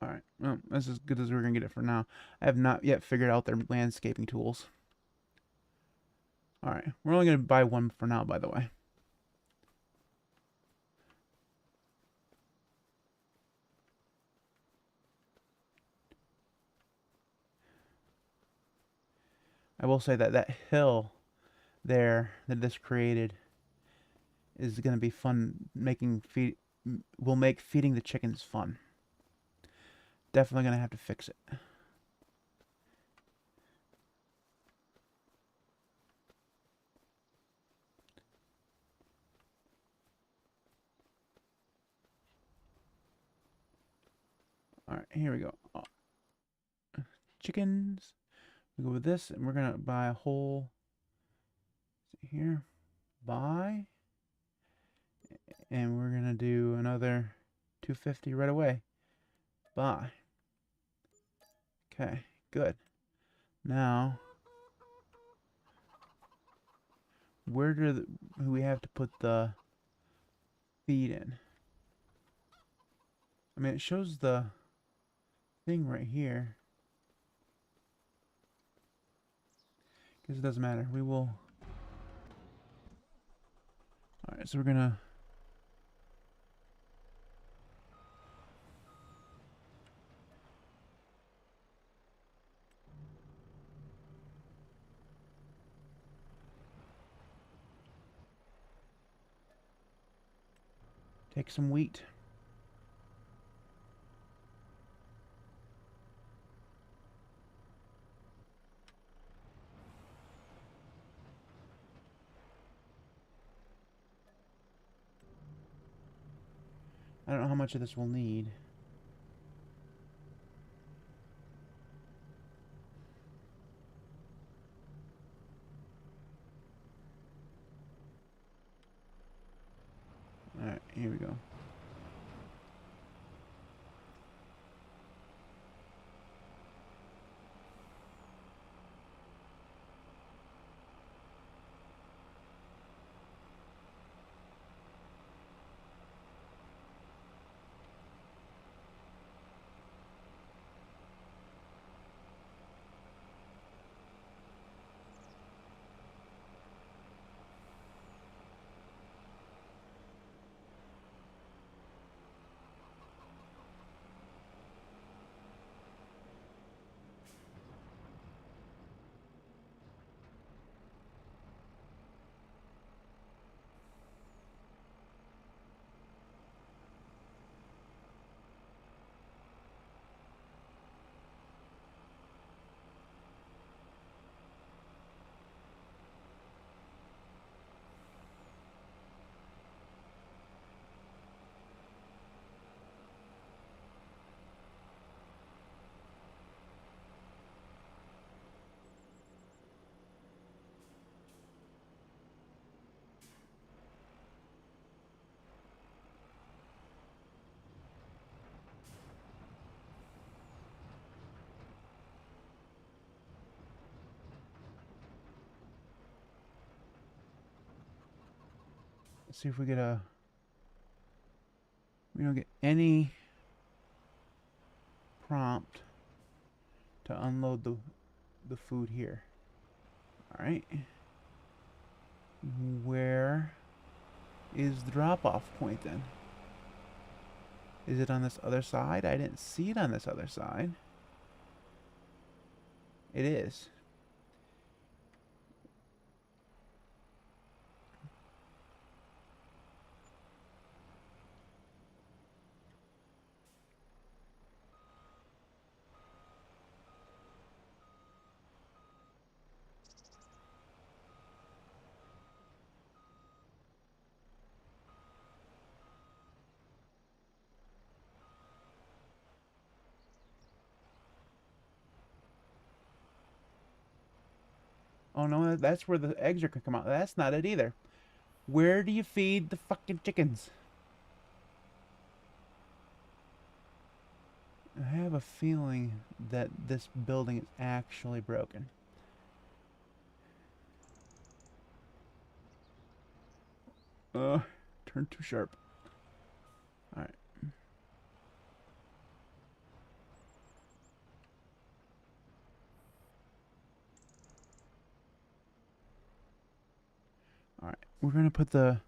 All right, well, that's as good as we're gonna get it for now. I have not yet figured out their landscaping tools. All right, we're only gonna buy one for now, by the way. I will say that that hill there that this created is gonna be fun. Will make feeding the chickens fun. Definitely gonna have to fix it. All right, here we go. Chickens. We go with this, and we're gonna buy a whole. Here, buy, and we're gonna do another 250 right away. Buy. Okay, good. Now, where do we have to put the feed in? I mean, it shows the thing right here. Guess it doesn't matter. We will... Alright, so we're gonna... take some wheat. I don't know how much of this we'll need. Alright, here we go. Let's see if we get a... We don't get any prompt to unload the food here. Alright. Where is the drop-off point then? Is it on this other side? I didn't see it on this other side. It is. Oh no, that's where the eggs are gonna come out. That's not it either. Where do you feed the fucking chickens? I have a feeling that this building is actually broken. Turn too sharp. Alright. Alright, we're gonna put the...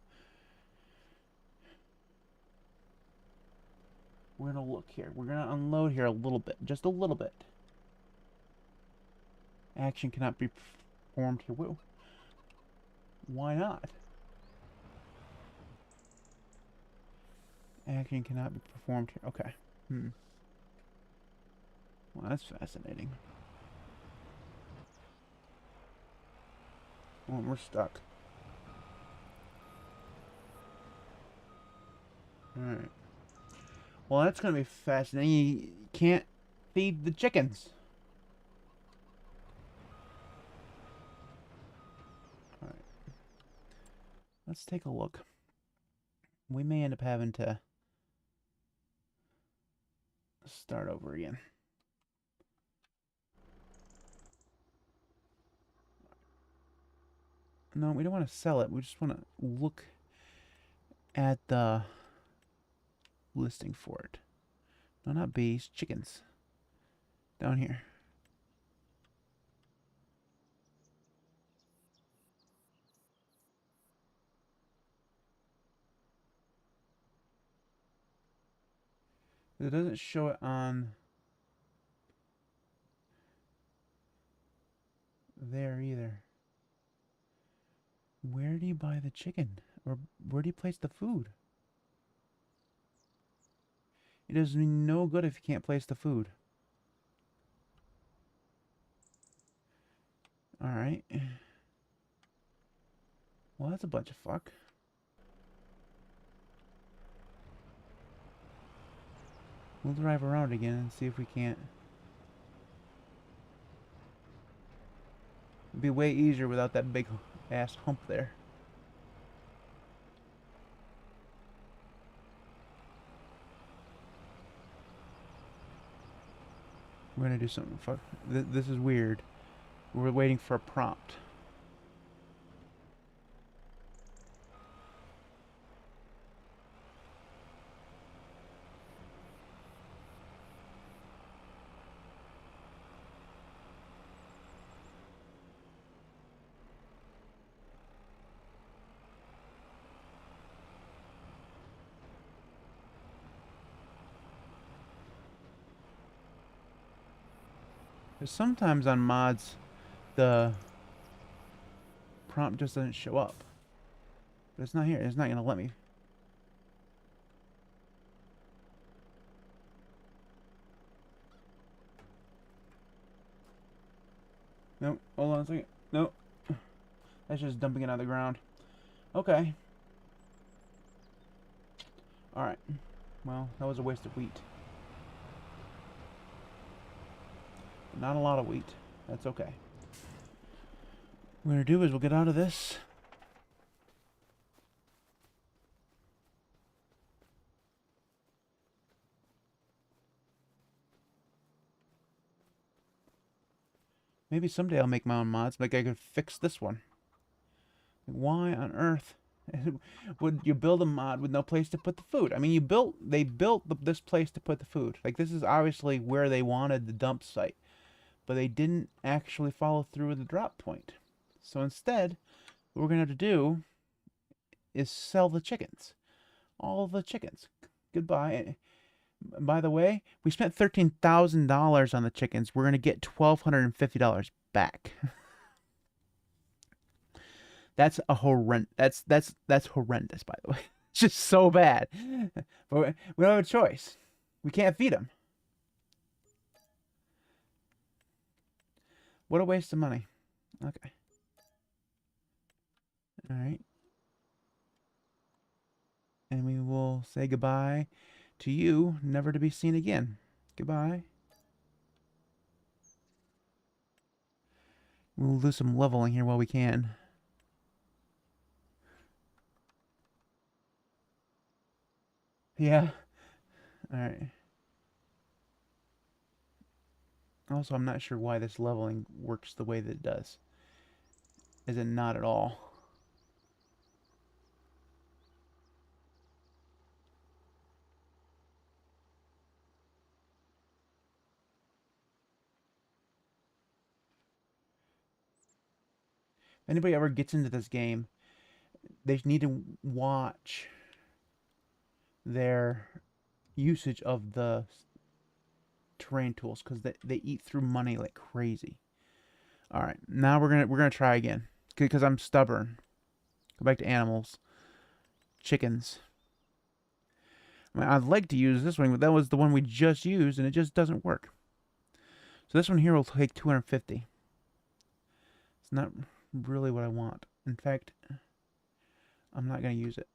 We're gonna look here. We're gonna unload here a little bit. Just a little bit. Action cannot be performed here. Whoa. Why not? Action cannot be performed here. Okay. Well, that's fascinating. Well, we're stuck. Alright. Well, that's gonna be fascinating. You can't feed the chickens. Alright. Let's take a look. We may end up having to start over again. No, we don't want to sell it. We just want to look at the listing for it. No, not bees, chickens. Down here. It doesn't show it on there either. Where do you buy the chicken? Or where do you place the food? It does me no good if you can't place the food. Alright. Well, that's a bunch of fuck. We'll drive around again and see if we can't. It'd be way easier without that big ass hump there. We're gonna do something. Fuck. This is weird. We're waiting for a prompt. Because sometimes on mods, the prompt just doesn't show up. But it's not here. It's not gonna let me. Nope. Hold on a second. Nope. That's just dumping it on the ground. Okay. Alright. Well, that was a waste of wheat. Not a lot of wheat. That's okay. What we're gonna do is we'll get out of this. Maybe someday I'll make my own mods. Like I could fix this one. Why on earth would you build a mod with no place to put the food? I mean, they built this place to put the food. Like this is obviously where they wanted the dump site, but they didn't actually follow through with the drop point. So instead, what we're gonna have to do is sell the chickens, all the chickens. Goodbye. By the way, we spent $13,000 on the chickens. We're gonna get $1,250 back. That's a that's horrendous. By the way, it's just so bad. But we don't have a choice. We can't feed them. What a waste of money. Okay. All right. And we will say goodbye to you, never to be seen again. Goodbye. We'll do some leveling here while we can. Yeah. Alright. Also, I'm not sure why this leveling works the way that it does. Is it not at all? If anybody ever gets into this game, they need to watch their usage of the terrain tools because they eat through money like crazy. All right, now we're gonna try again because I'm stubborn. Go back to animals, chickens. I mean, I'd like to use this one, but that was the one we just used, and it just doesn't work. So this one here will take 250. It's not really what I want. In fact, I'm not going to use it.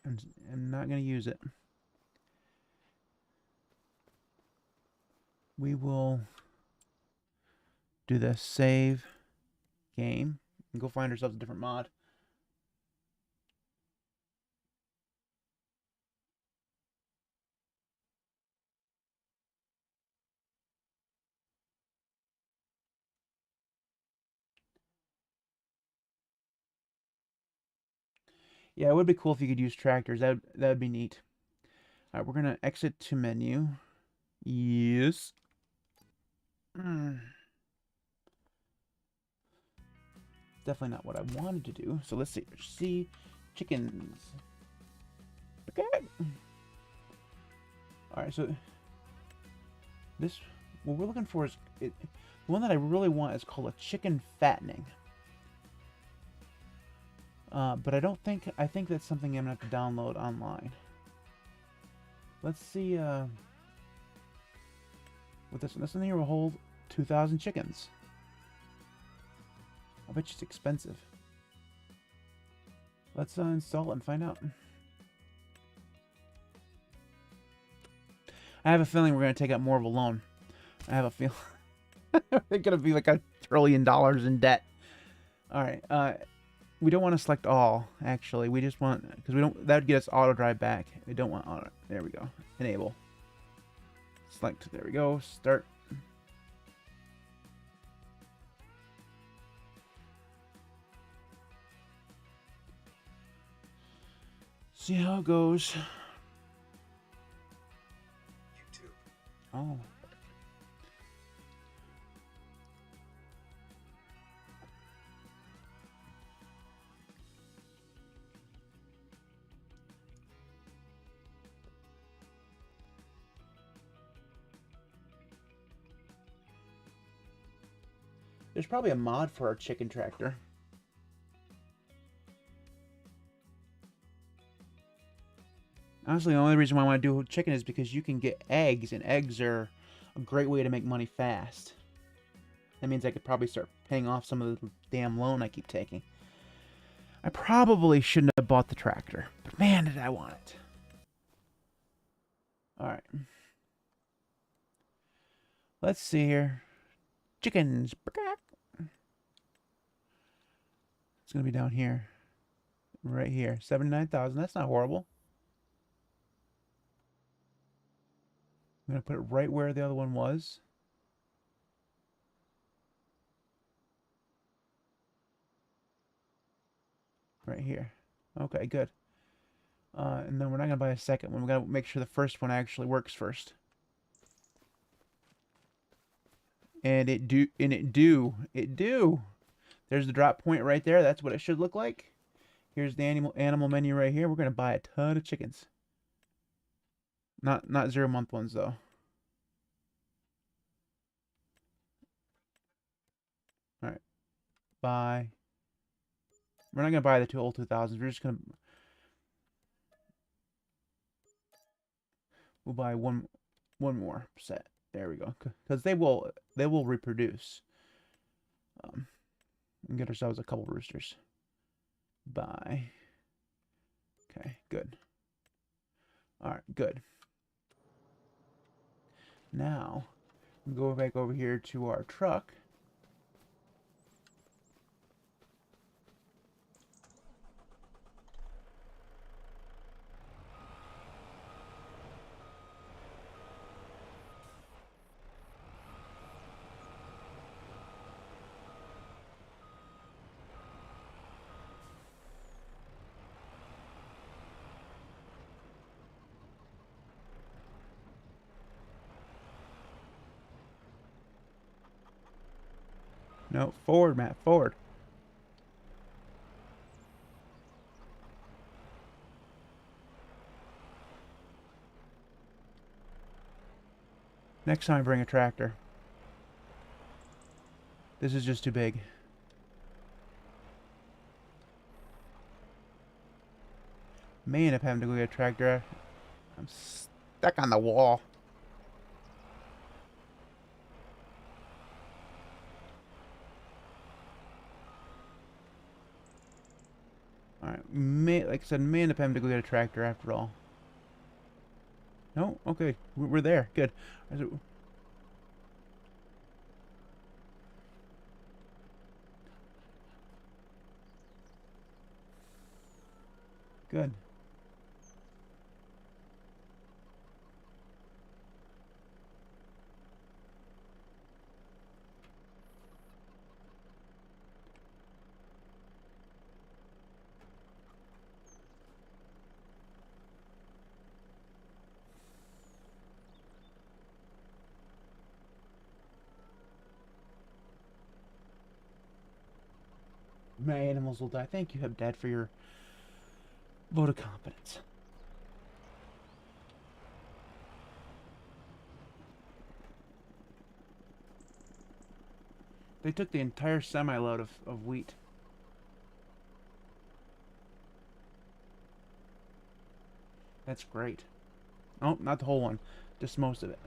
I'm not going to use it. We will do the save game and go find ourselves a different mod. Yeah, it would be cool if you could use tractors. That would be neat. All right, we're gonna exit to menu. Yes. Definitely not what I wanted to do. So let's see. See chickens. Okay. All right, so this what we're looking for is the one that I really want is called a chicken fattening. But I think that's something I'm gonna have to download online. Let's see. With this one here will hold 2,000 chickens. I bet you it's expensive. Let's install it and find out. I have a feeling we're going to take out more of a loan. I have a feeling. They're going to be like $1 trillion in debt. All right. We don't want to select all, actually. We just want, because we don't, that would get us auto drive back. We don't want auto. There we go. Enable. Select. There we go. Start. See how it goes. YouTube. Oh. There's probably a mod for our chicken tractor. Honestly, the only reason why I want to do chicken is because you can get eggs, and eggs are a great way to make money fast. That means I could probably start paying off some of the damn loan I keep taking. I probably shouldn't have bought the tractor, but man, did I want it. Alright. Let's see here. Chickens. It's going to be down here. Right here. 79,000. That's not horrible. I'm going to put it right where the other one was. Right here. Okay, good. And then we're not going to buy a second one. We're going to make sure the first one actually works first. And it do. There's the drop point right there. That's what it should look like. Here's the animal menu right here. We're going to buy a ton of chickens. Not 0-month ones though. All right. Buy. We're not going to buy the two old 2000s. We're just going to we'll buy one more set. There we go. Cuz they will reproduce. And get ourselves a couple roosters. Buy. Okay, good. All right, good. Now, go back over here to our truck. No, forward, Matt, forward. Next time, bring a tractor. This is just too big. May end up having to go get a tractor. I'm stuck on the wall. Alright, like I said, may end up having to go get a tractor after all. No? Okay, we're there. Good. Good. My animals will die. Thank you, Dad, for your vote of confidence. They took the entire semi-load of wheat. That's great. Oh, not the whole one. Just most of it.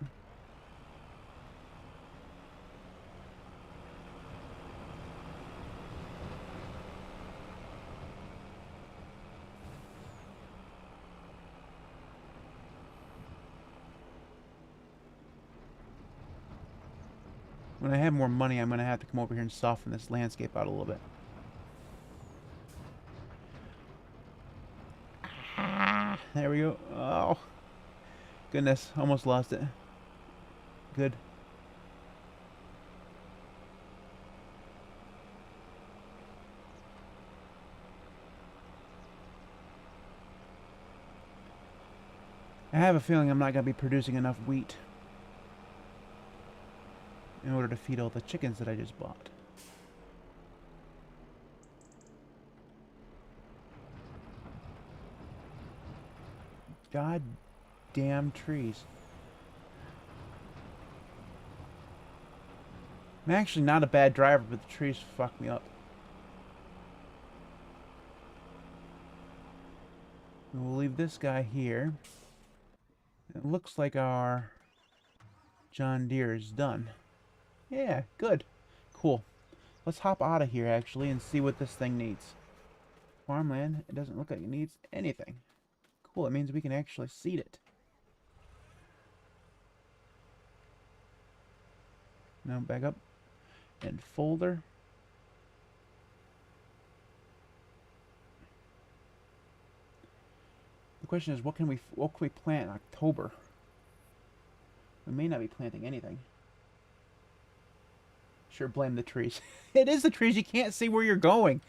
When I have more money, I'm going to have to come over here and soften this landscape out a little bit. There we go. Oh, goodness. Almost lost it. Good. I have a feeling I'm not going to be producing enough wheat in order to feed all the chickens that I just bought. God damn trees. I'm actually not a bad driver, but the trees fuck me up. We'll leave this guy here. It looks like our John Deere is done. Yeah, good. Cool. Let's hop out of here, actually, and see what this thing needs. Farmland, it doesn't look like it needs anything. Cool, it means we can actually seed it. Now back up. And folder. The question is, what can we plant in October? We may not be planting anything. Sure, blame the trees. It is the trees. You can't see where you're going.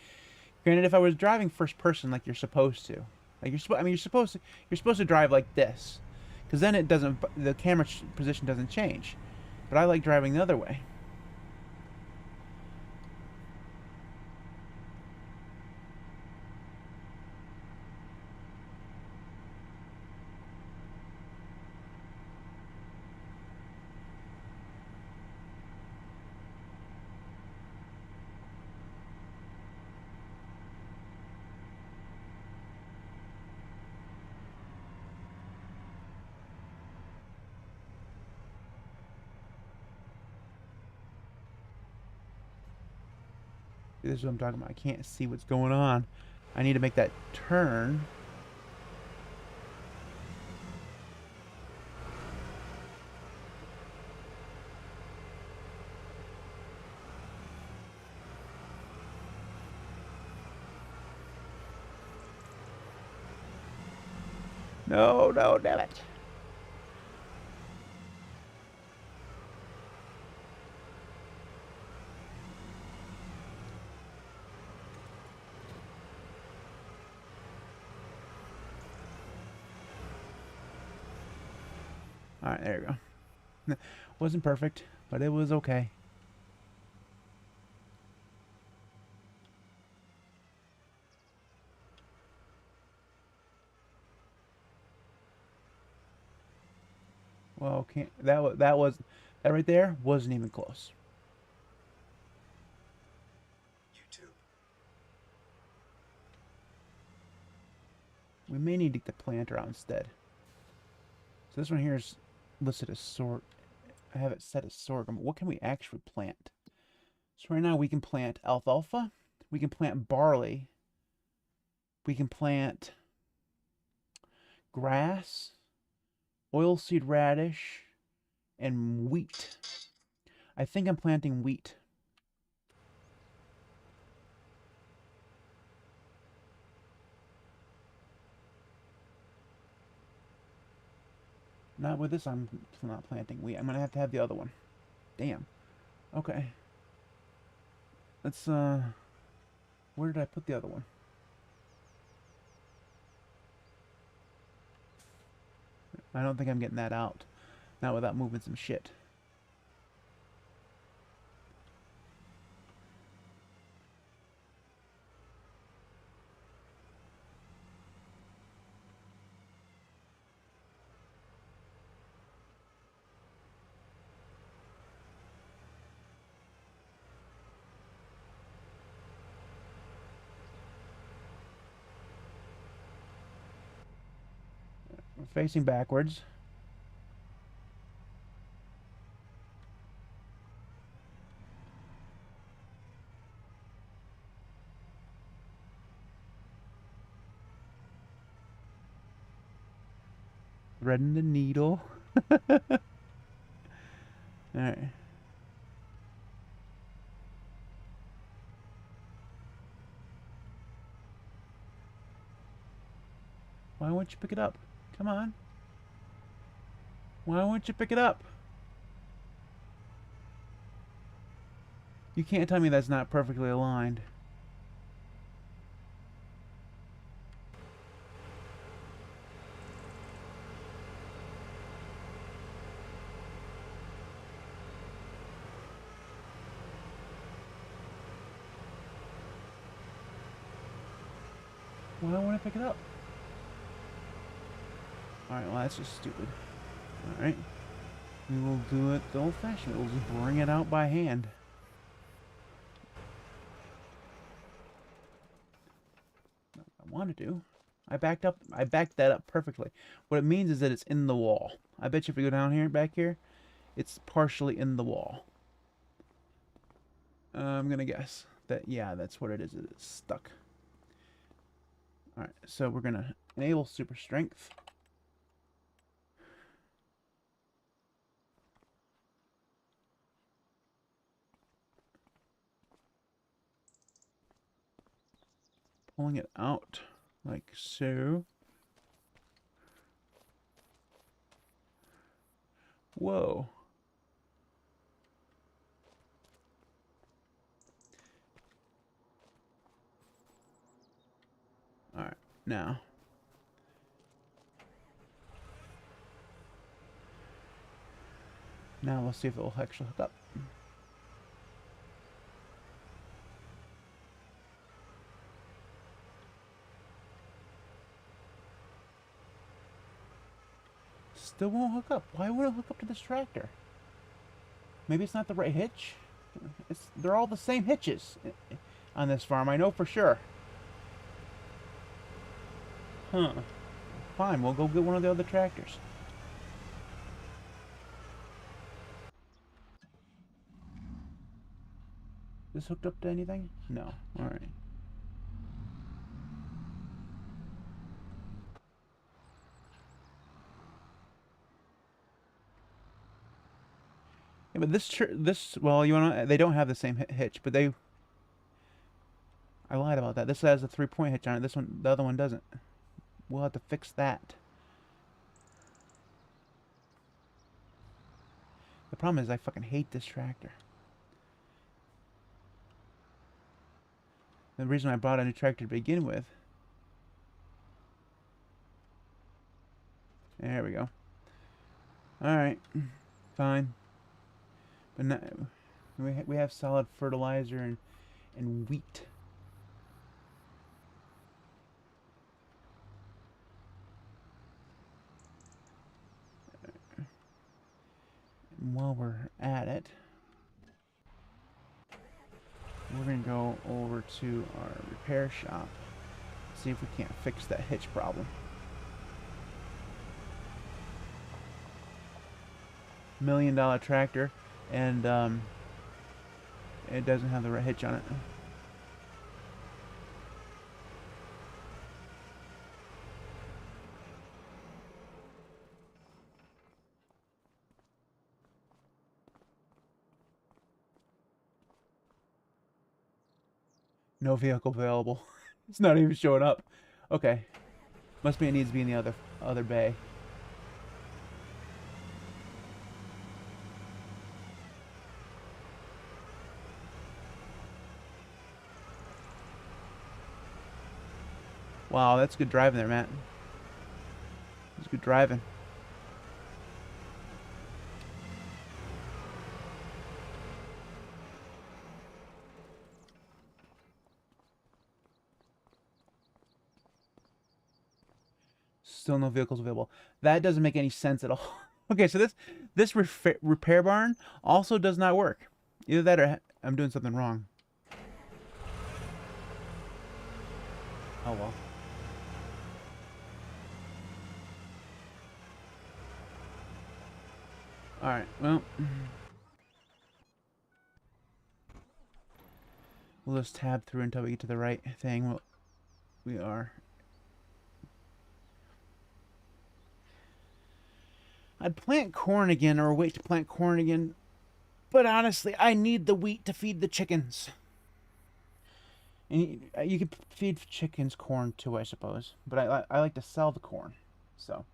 Granted, if I was driving first person like you're supposed to, like you're supposed to drive like this, because then it doesn't, the camera position doesn't change. But I like driving the other way. This is what I'm talking about. I can't see what's going on. I need to make that turn. No, no, damn it. Alright, there you go. Wasn't perfect, but it was okay. Well, that right there wasn't even close. YouTube. We may need to get the planter out instead. So this one here is listed as I have it set as sorghum. What can we actually plant? So right now we can plant alfalfa. We can plant barley. We can plant grass, oilseed radish, and wheat. I think I'm planting wheat. Not with this, I'm not planting wheat. I'm going to have the other one. Damn. Okay. Let's, where did I put the other one? I don't think I'm getting that out. Not without moving some shit. facing backwards. Threading the needle. Alright. Why won't you pick it up? Come on. Why won't you pick it up? You can't tell me that's not perfectly aligned. Why won't I pick it up? Alright, well that's just stupid. Alright. We will do it the old-fashioned way. We'll just bring it out by hand. I want to do. I backed that up perfectly. What it means is that it's in the wall. I bet you if we go down here, back here, it's partially in the wall. I'm gonna guess that, yeah, that's what it is. It's stuck. Alright, so we're gonna enable super strength. Pulling it out like so. Whoa. Alright, now. Now let's see if it will actually hook up. Still won't hook up. Why would it hook up to this tractor? Maybe it's not the right hitch? They're all the same hitches on this farm, I know for sure. Huh. Fine, we'll go get one of the other tractors. Is this hooked up to anything? No. Alright. Yeah, but this well, you wanna, they don't have the same hitch, but they. I lied about that. This has a 3-point hitch on it. This one, the other one doesn't. We'll have to fix that. The problem is I fucking hate this tractor. The reason I bought a new tractor to begin with. There we go. Alright. Fine. But now, we have solid fertilizer and wheat. And while we're at it, we're going to go over to our repair shop, see if we can't fix that hitch problem. $1 million tractor, and it doesn't have the right hitch on it. No vehicle available. It's not even showing up. Okay. Must be it needs to be in the other bay. Wow, that's good driving there, Matt. That's good driving. Still no vehicles available. That doesn't make any sense at all. Okay, so this repair barn also does not work. Either that or I'm doing something wrong. Oh well. Alright, well. We'll just tab through until we get to the right thing. Well, we are. I'd plant corn again, or wait to plant corn again. But honestly, I need the wheat to feed the chickens. And you could feed chickens corn too, I suppose. But I like to sell the corn. So,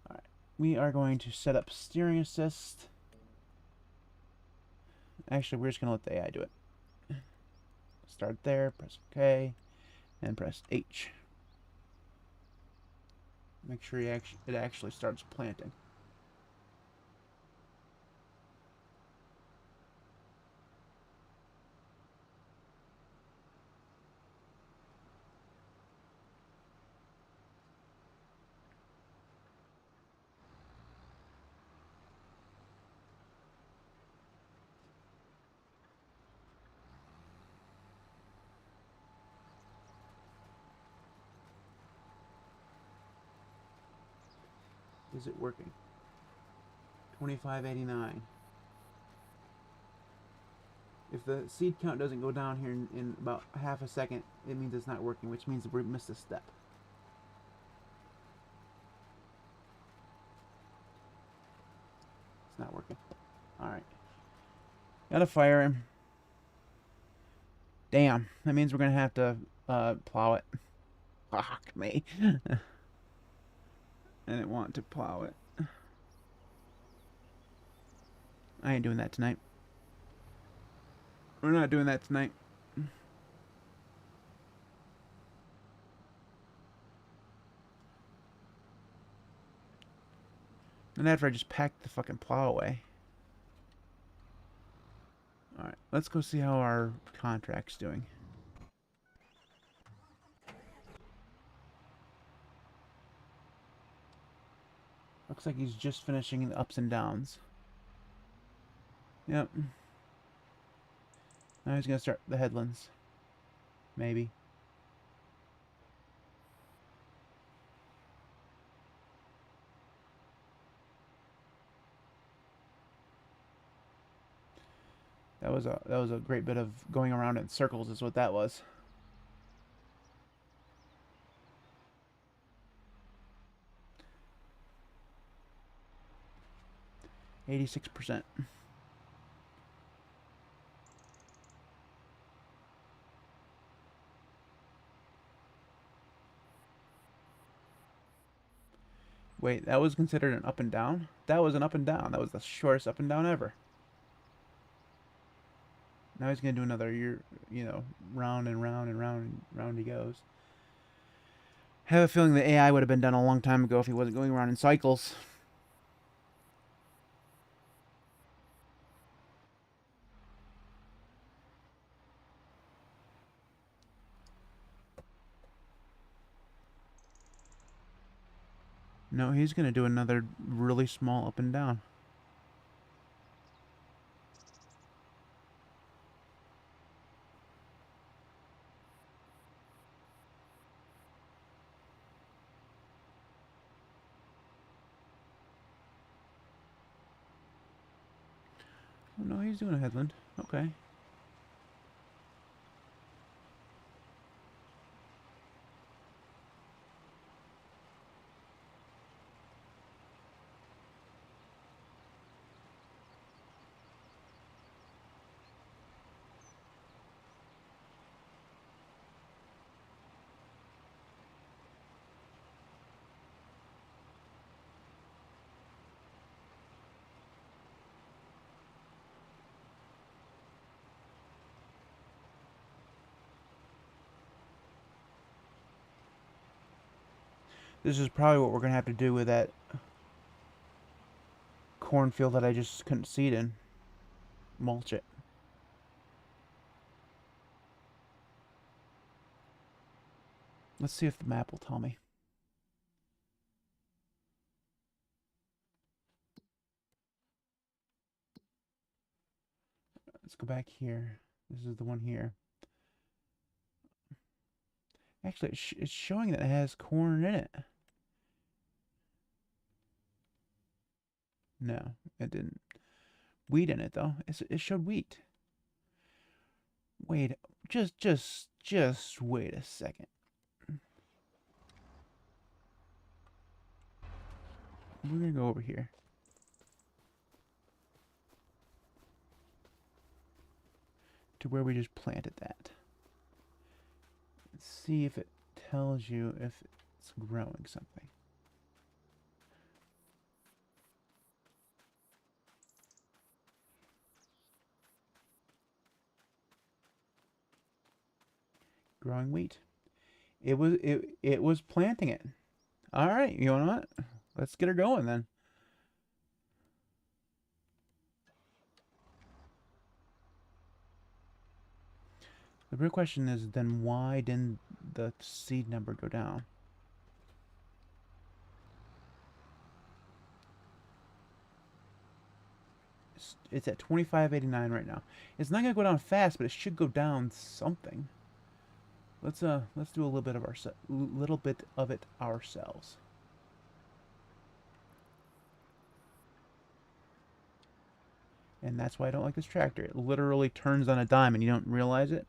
alright. We are going to set up steering assist. Actually, we're just going to let the AI do it. Start there, press OK, and press H. Make sure it actually starts planting. Is it working? 2589. If the seed count doesn't go down here in about half a second, it means it's not working, which means we missed a step. It's not working. Alright. Gotta fire him. Damn. That means we're gonna have to plow it. Fuck me. I didn't want to plow it. I ain't doing that tonight. We're not doing that tonight. And after I just packed the fucking plow away. Alright, let's go see how our contract's doing. Looks like he's just finishing the ups and downs. Yep. Now he's gonna start the headlands. Maybe. That was a great bit of going around in circles is what that was. %. Wait, that was considered an up and down? That was an up and down. That was the shortest up and down ever. Now he's gonna do another round and round and round and round he goes. I have a feeling the AI would have been done a long time ago if he wasn't going around in cycles. No, he's gonna do another really small up and down. Oh no, he's doing a headland. Okay. This is probably what we're gonna have to do with that cornfield that I just couldn't seed in. Mulch it. Let's see if the map will tell me. Let's go back here. This is the one here. Actually, it's showing that it has corn in it. No, it didn't. Wheat in it though. It showed wheat. Wait, just wait a second. We're gonna go over here. To where we just planted that. Let's see if it tells you if it's growing something. Growing wheat. It was planting it. All right, you know what? Let's get her going then. The real question is then why didn't the seed number go down? It's at 2589 right now. It's not gonna go down fast, but it should go down something. Let's do a little bit of it ourselves. And that's why I don't like this tractor. It literally turns on a dime and you don't realize it.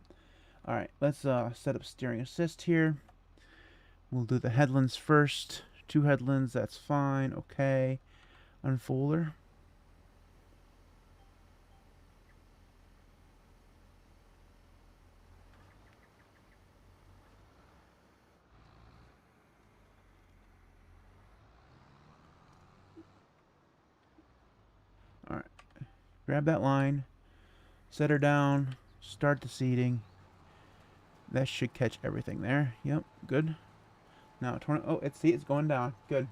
All right, let's set up steering assist here. We'll do the headlands first. 2 headlands, that's fine. Okay. Unfolder. All right. Grab that line. Set her down. Start the seating. That should catch everything there. Yep, good. Now 20. Oh, it's going down. Good.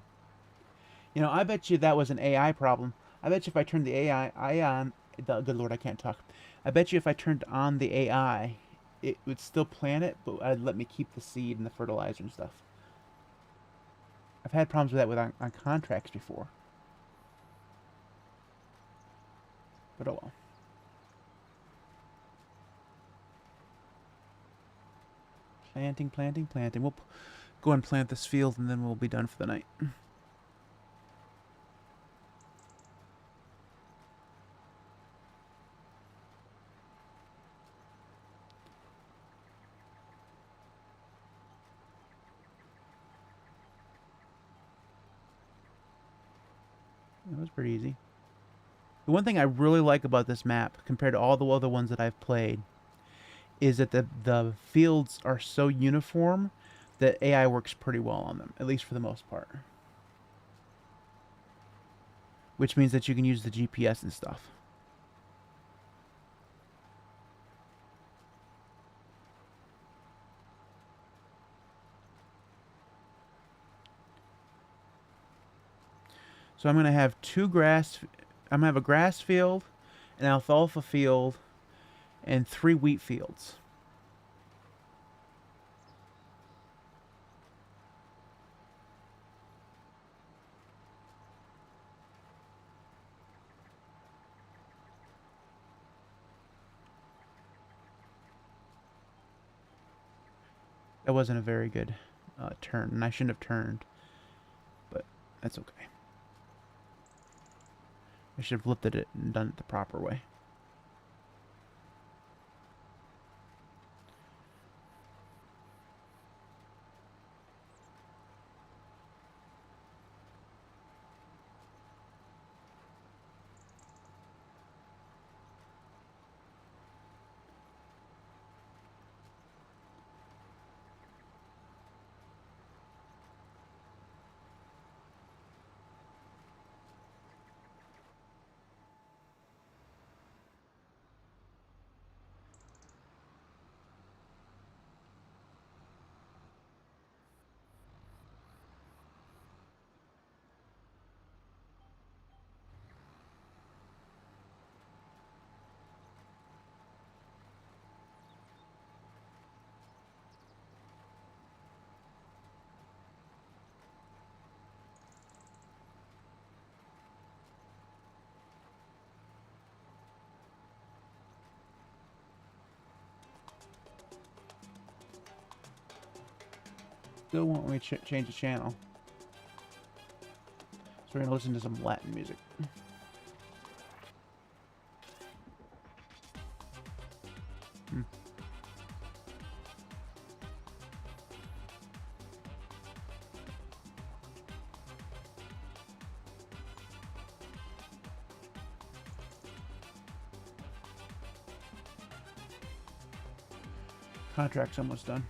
You know, I bet you that was an AI problem. I bet you if I turned the AI on, good lord, I can't talk. I bet you if I turned on the AI, it would still plant it, but I'd let me keep the seed and the fertilizer and stuff. I've had problems with that on contracts before. But oh well. Planting, planting, planting. We'll go and plant this field and then we'll be done for the night. That was pretty easy. The one thing I really like about this map, compared to all the other ones that I've played, is that the fields are so uniform that AI works pretty well on them, at least for the most part. Which means that you can use the GPS and stuff. So I'm going to have I'm going to have a grass field, an alfalfa field, and 3 wheat fields. That wasn't a very good turn, and I shouldn't have turned, but that's okay. I should have lifted it and done it the proper way. Still won't let me change the channel. So we're going to listen to some Latin music. Contract's almost done.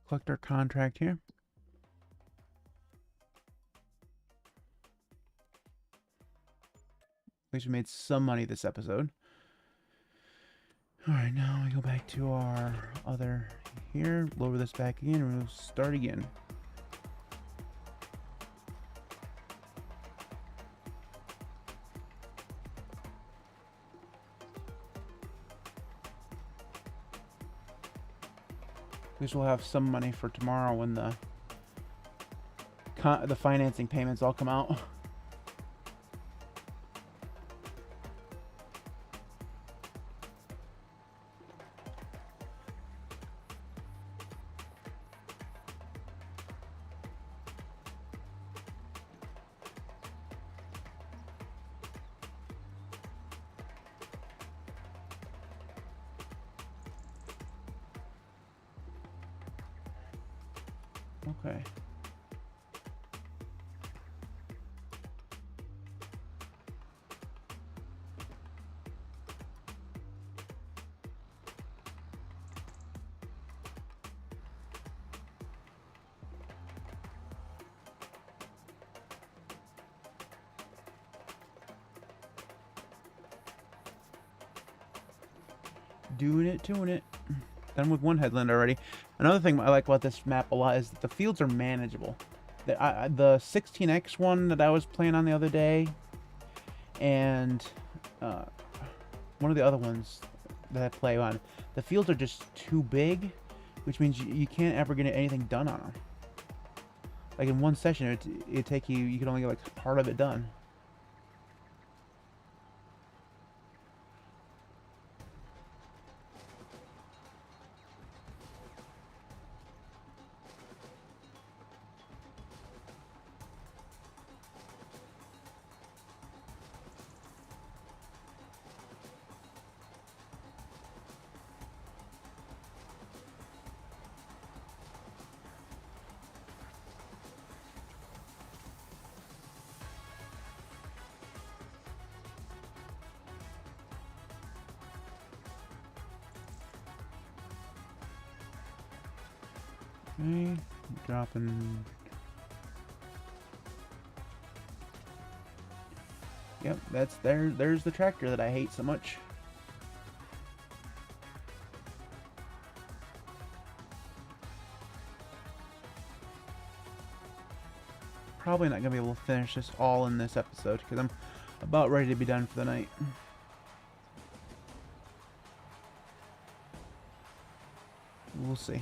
Collect our contract here. At least we made some money this episode. Alright, now we go back to our other here, lower this back again, and we'll start again. At least we'll have some money for tomorrow when the financing payments all come out. Okay. Doing it, doing it. Done with one headland already. Another thing I like about this map a lot is that the fields are manageable. The 16x one that I was playing on the other day, and one of the other ones that I play on, the fields are just too big, which means you can't ever get anything done on them. Like in one session, it'd take you can only get like part of it done. Okay, dropping. Yep, there's the tractor that I hate so much. Probably not gonna be able to finish this all in this episode because I'm about ready to be done for the night. We'll see.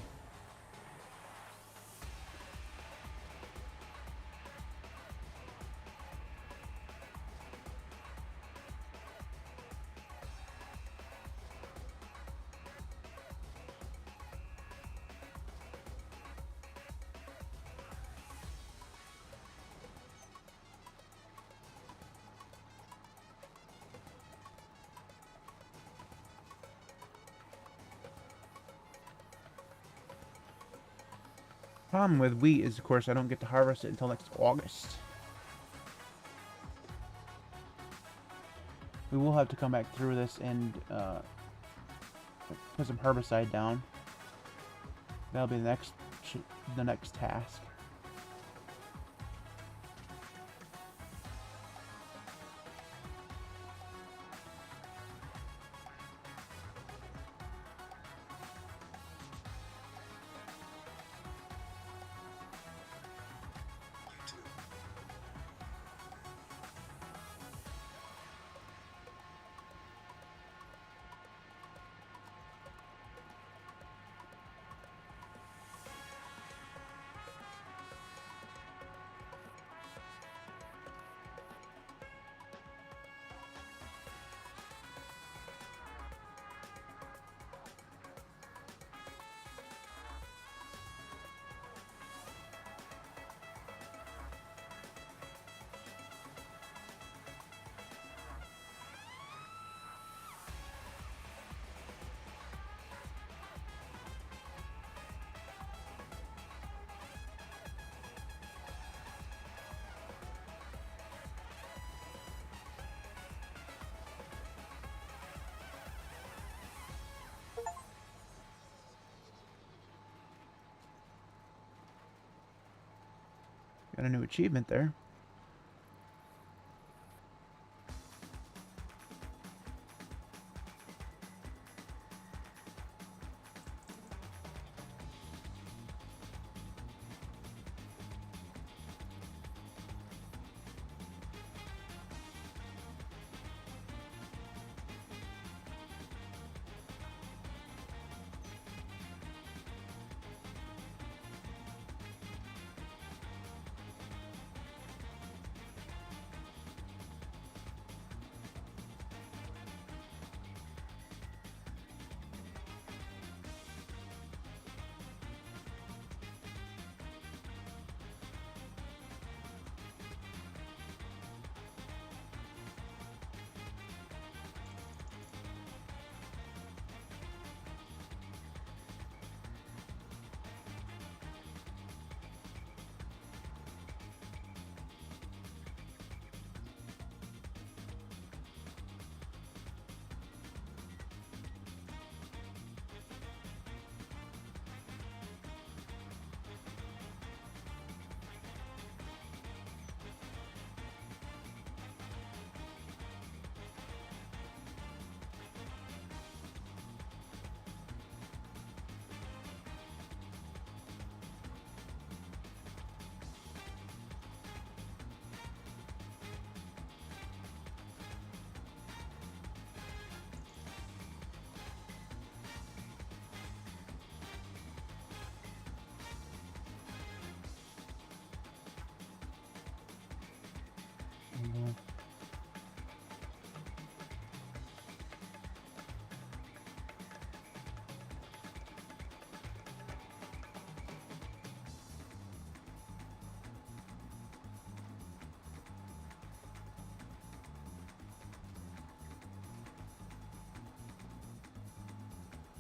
problem with wheat is, of course, I don't get to harvest it until next August. We will have to come back through this and put some herbicide down. That'll be the next task. Got a new achievement there.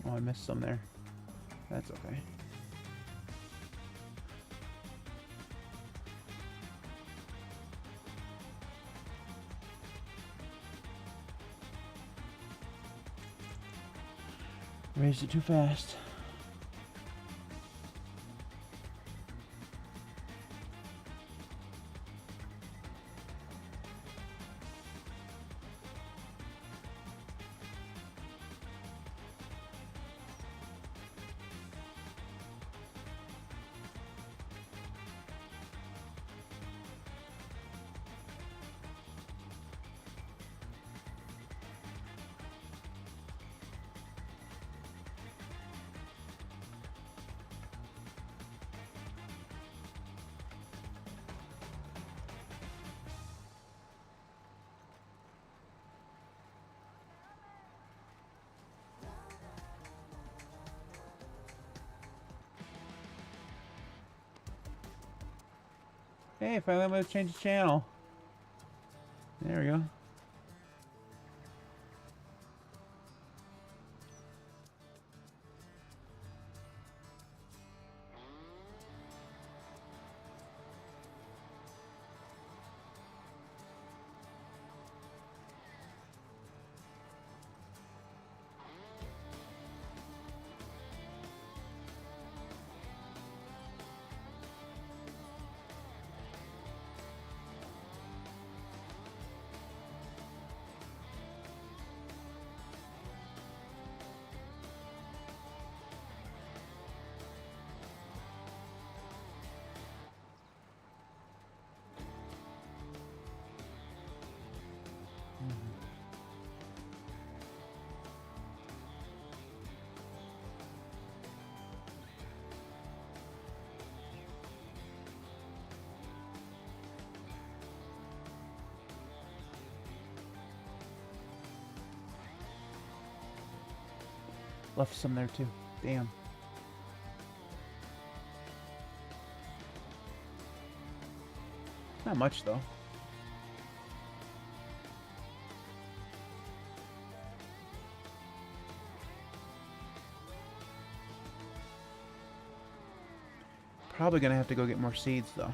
Oh, I missed some there. That's okay. Raised it too fast. Hey, finally I'm able to change the channel. There we go. Left some there too. Damn. Not much though. Probably gonna have to go get more seeds though.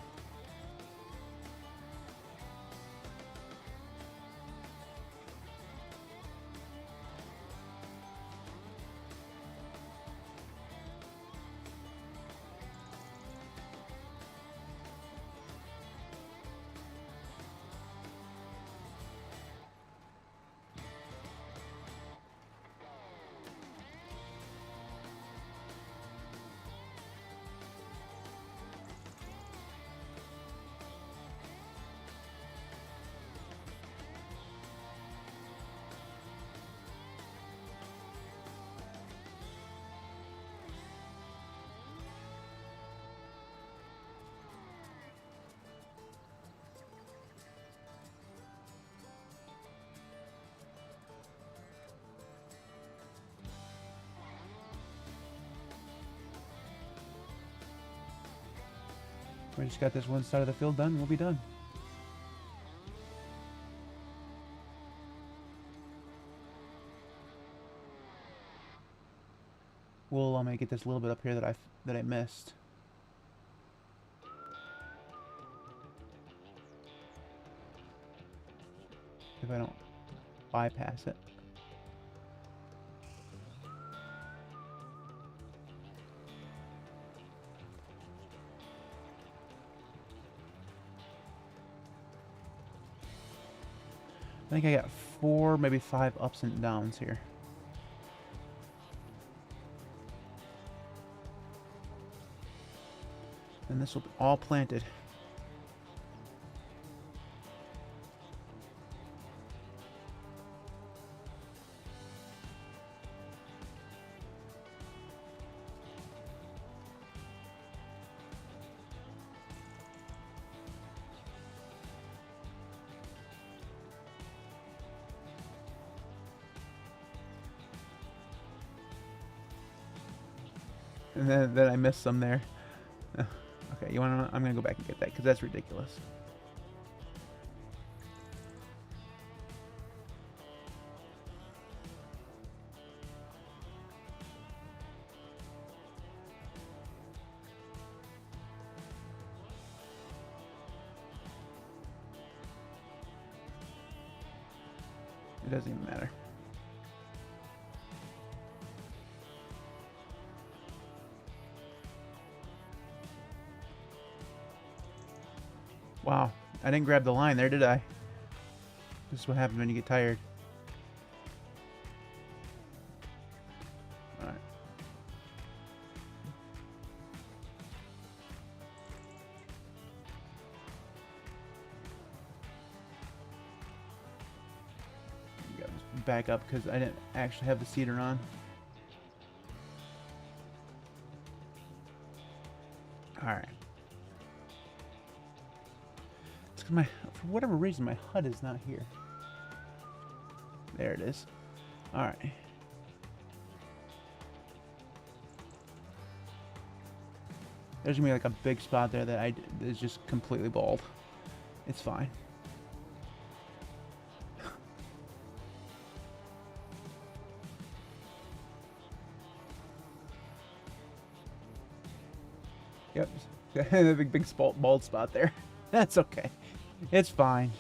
We just got this one side of the field done. We'll be done. Well, I'm gonna get this little bit up here that I missed. If I don't bypass it. I think I got 4, maybe 5 ups and downs here. And this will be all planted. And then I missed some there. Okay, you wanna? I'm gonna go back and get that because that's ridiculous. It doesn't even matter. Wow, I didn't grab the line there, did I? This is what happens when you get tired. Alright. Back up because I didn't actually have the seeder on. Alright. For whatever reason, my HUD is not here. There it is. Alright. There's gonna be like a big spot there that is just completely bald. It's fine. Yep. A big bald spot there. That's okay. It's fine.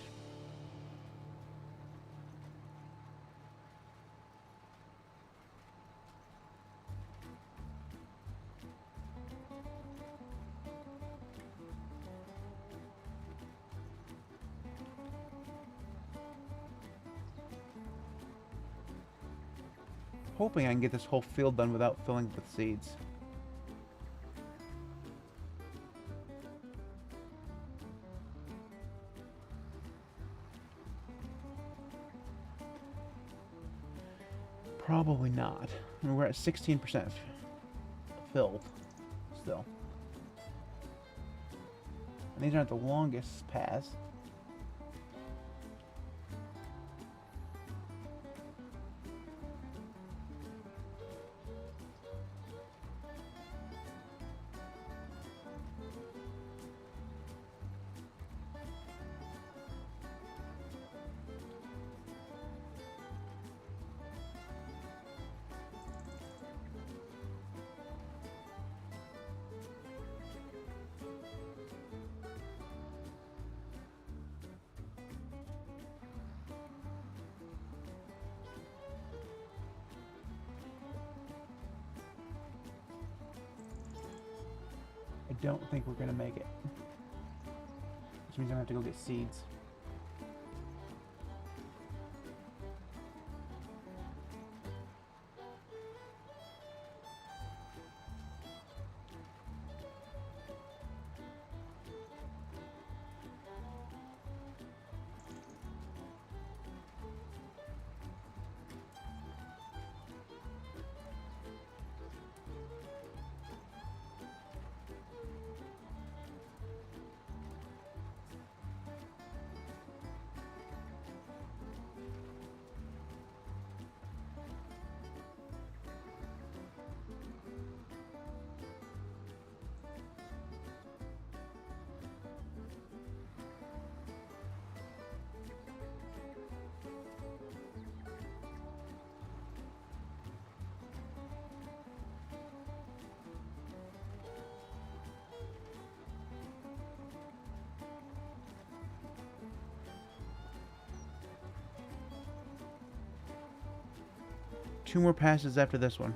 Hoping I can get this whole field done without filling it with seeds. Probably not. I mean, we're at 16% filled still. And these aren't the longest paths. don't think we're gonna make it. Which means I'm gonna have to go get seeds. Two more passes after this one.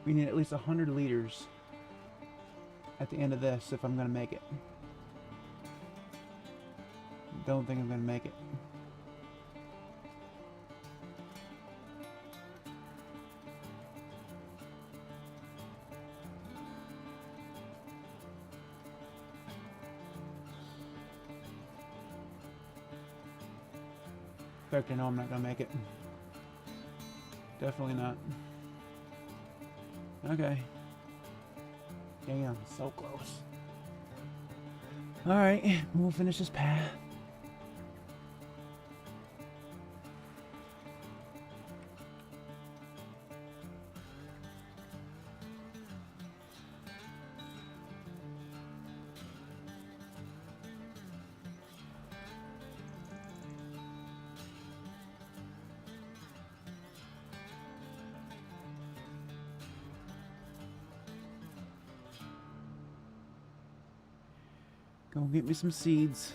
We need at least 100 liters at the end of this if I'm going to make it. Don't think I'm going to make it. In fact, I know I'm not going to make it. Definitely not. Okay. Damn, so close. Alright, we'll finish this path. Go get me some seeds.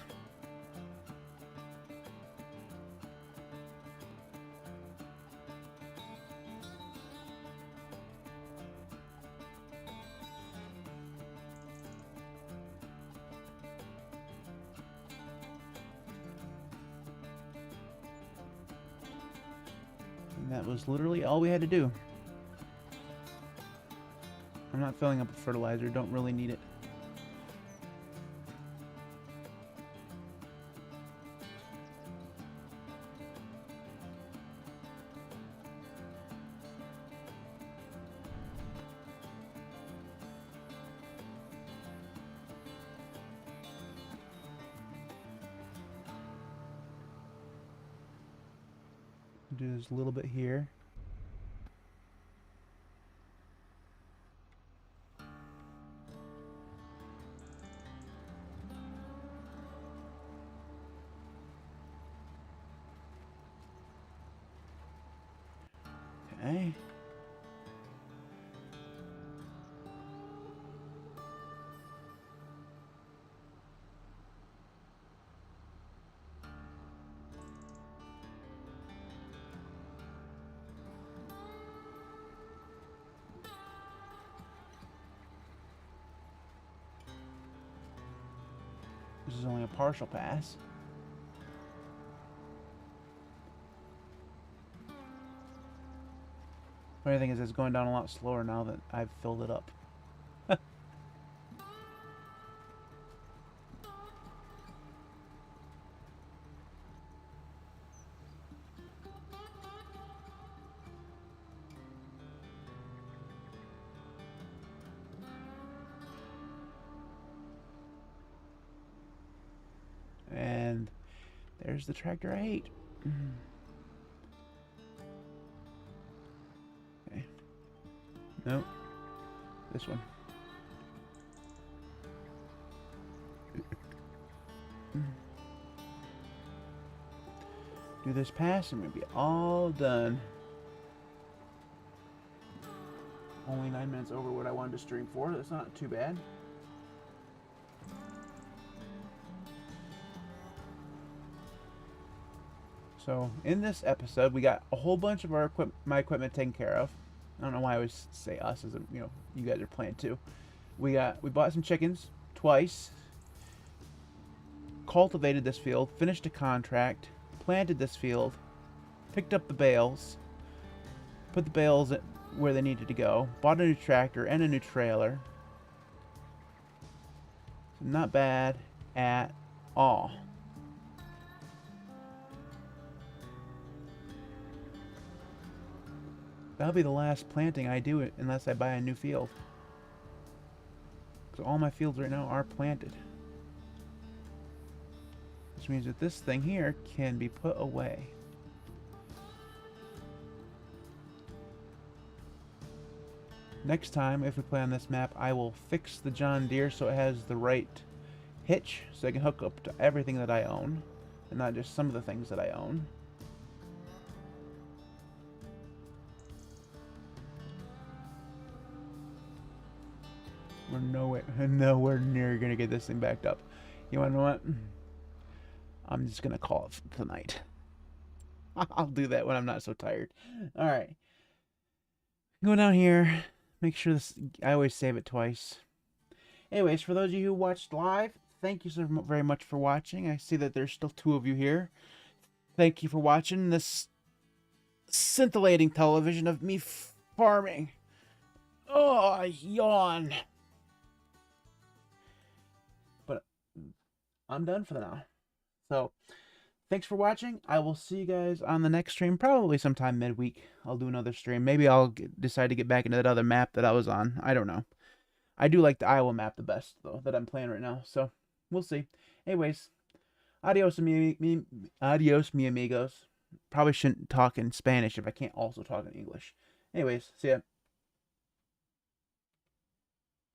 And that was literally all we had to do. I'm not filling up with fertilizer, don't really need it. Do this a little bit here. Okay. This is only a partial pass. The only thing is it's going down a lot slower now that I've filled it up. And there's the tractor I hate. Okay. No. This one. Do this pass and we'll be all done. Only 9 minutes over what I wanted to stream for. That's not too bad. So in this episode, we got a whole bunch of our my equipment taken care of. I don't know why I always say us, as you guys are playing too. We bought some chickens twice. Cultivated this field, finished a contract, planted this field, picked up the bales, put the bales where they needed to go, bought a new tractor and a new trailer. So not bad at all. That'll be the last planting I do unless I buy a new field. Because all my fields right now are planted. Which means that this thing here can be put away. Next time, if we play on this map, I will fix the John Deere so it has the right hitch, so I can hook up to everything that I own, and not just some of the things that I own. We're nowhere near gonna get this thing backed up. You wanna know what? I'm just gonna call it tonight. I'll do that when I'm not so tired. Alright. Go down here. Make sure this... I always save it twice. Anyways, for those of you who watched live, thank you so very much for watching. I see that there's still 2 of you here. Thank you for watching this scintillating television of me farming. Oh, I yawn. But I'm done for now. So, thanks for watching. I will see you guys on the next stream, probably sometime midweek. I'll do another stream. Maybe I'll decide to get back into that other map that I was on. I don't know. I do like the Iowa map the best, though, that I'm playing right now. So, we'll see. Anyways, adios, mi amigos. Probably shouldn't talk in Spanish if I can't also talk in English. Anyways, see ya.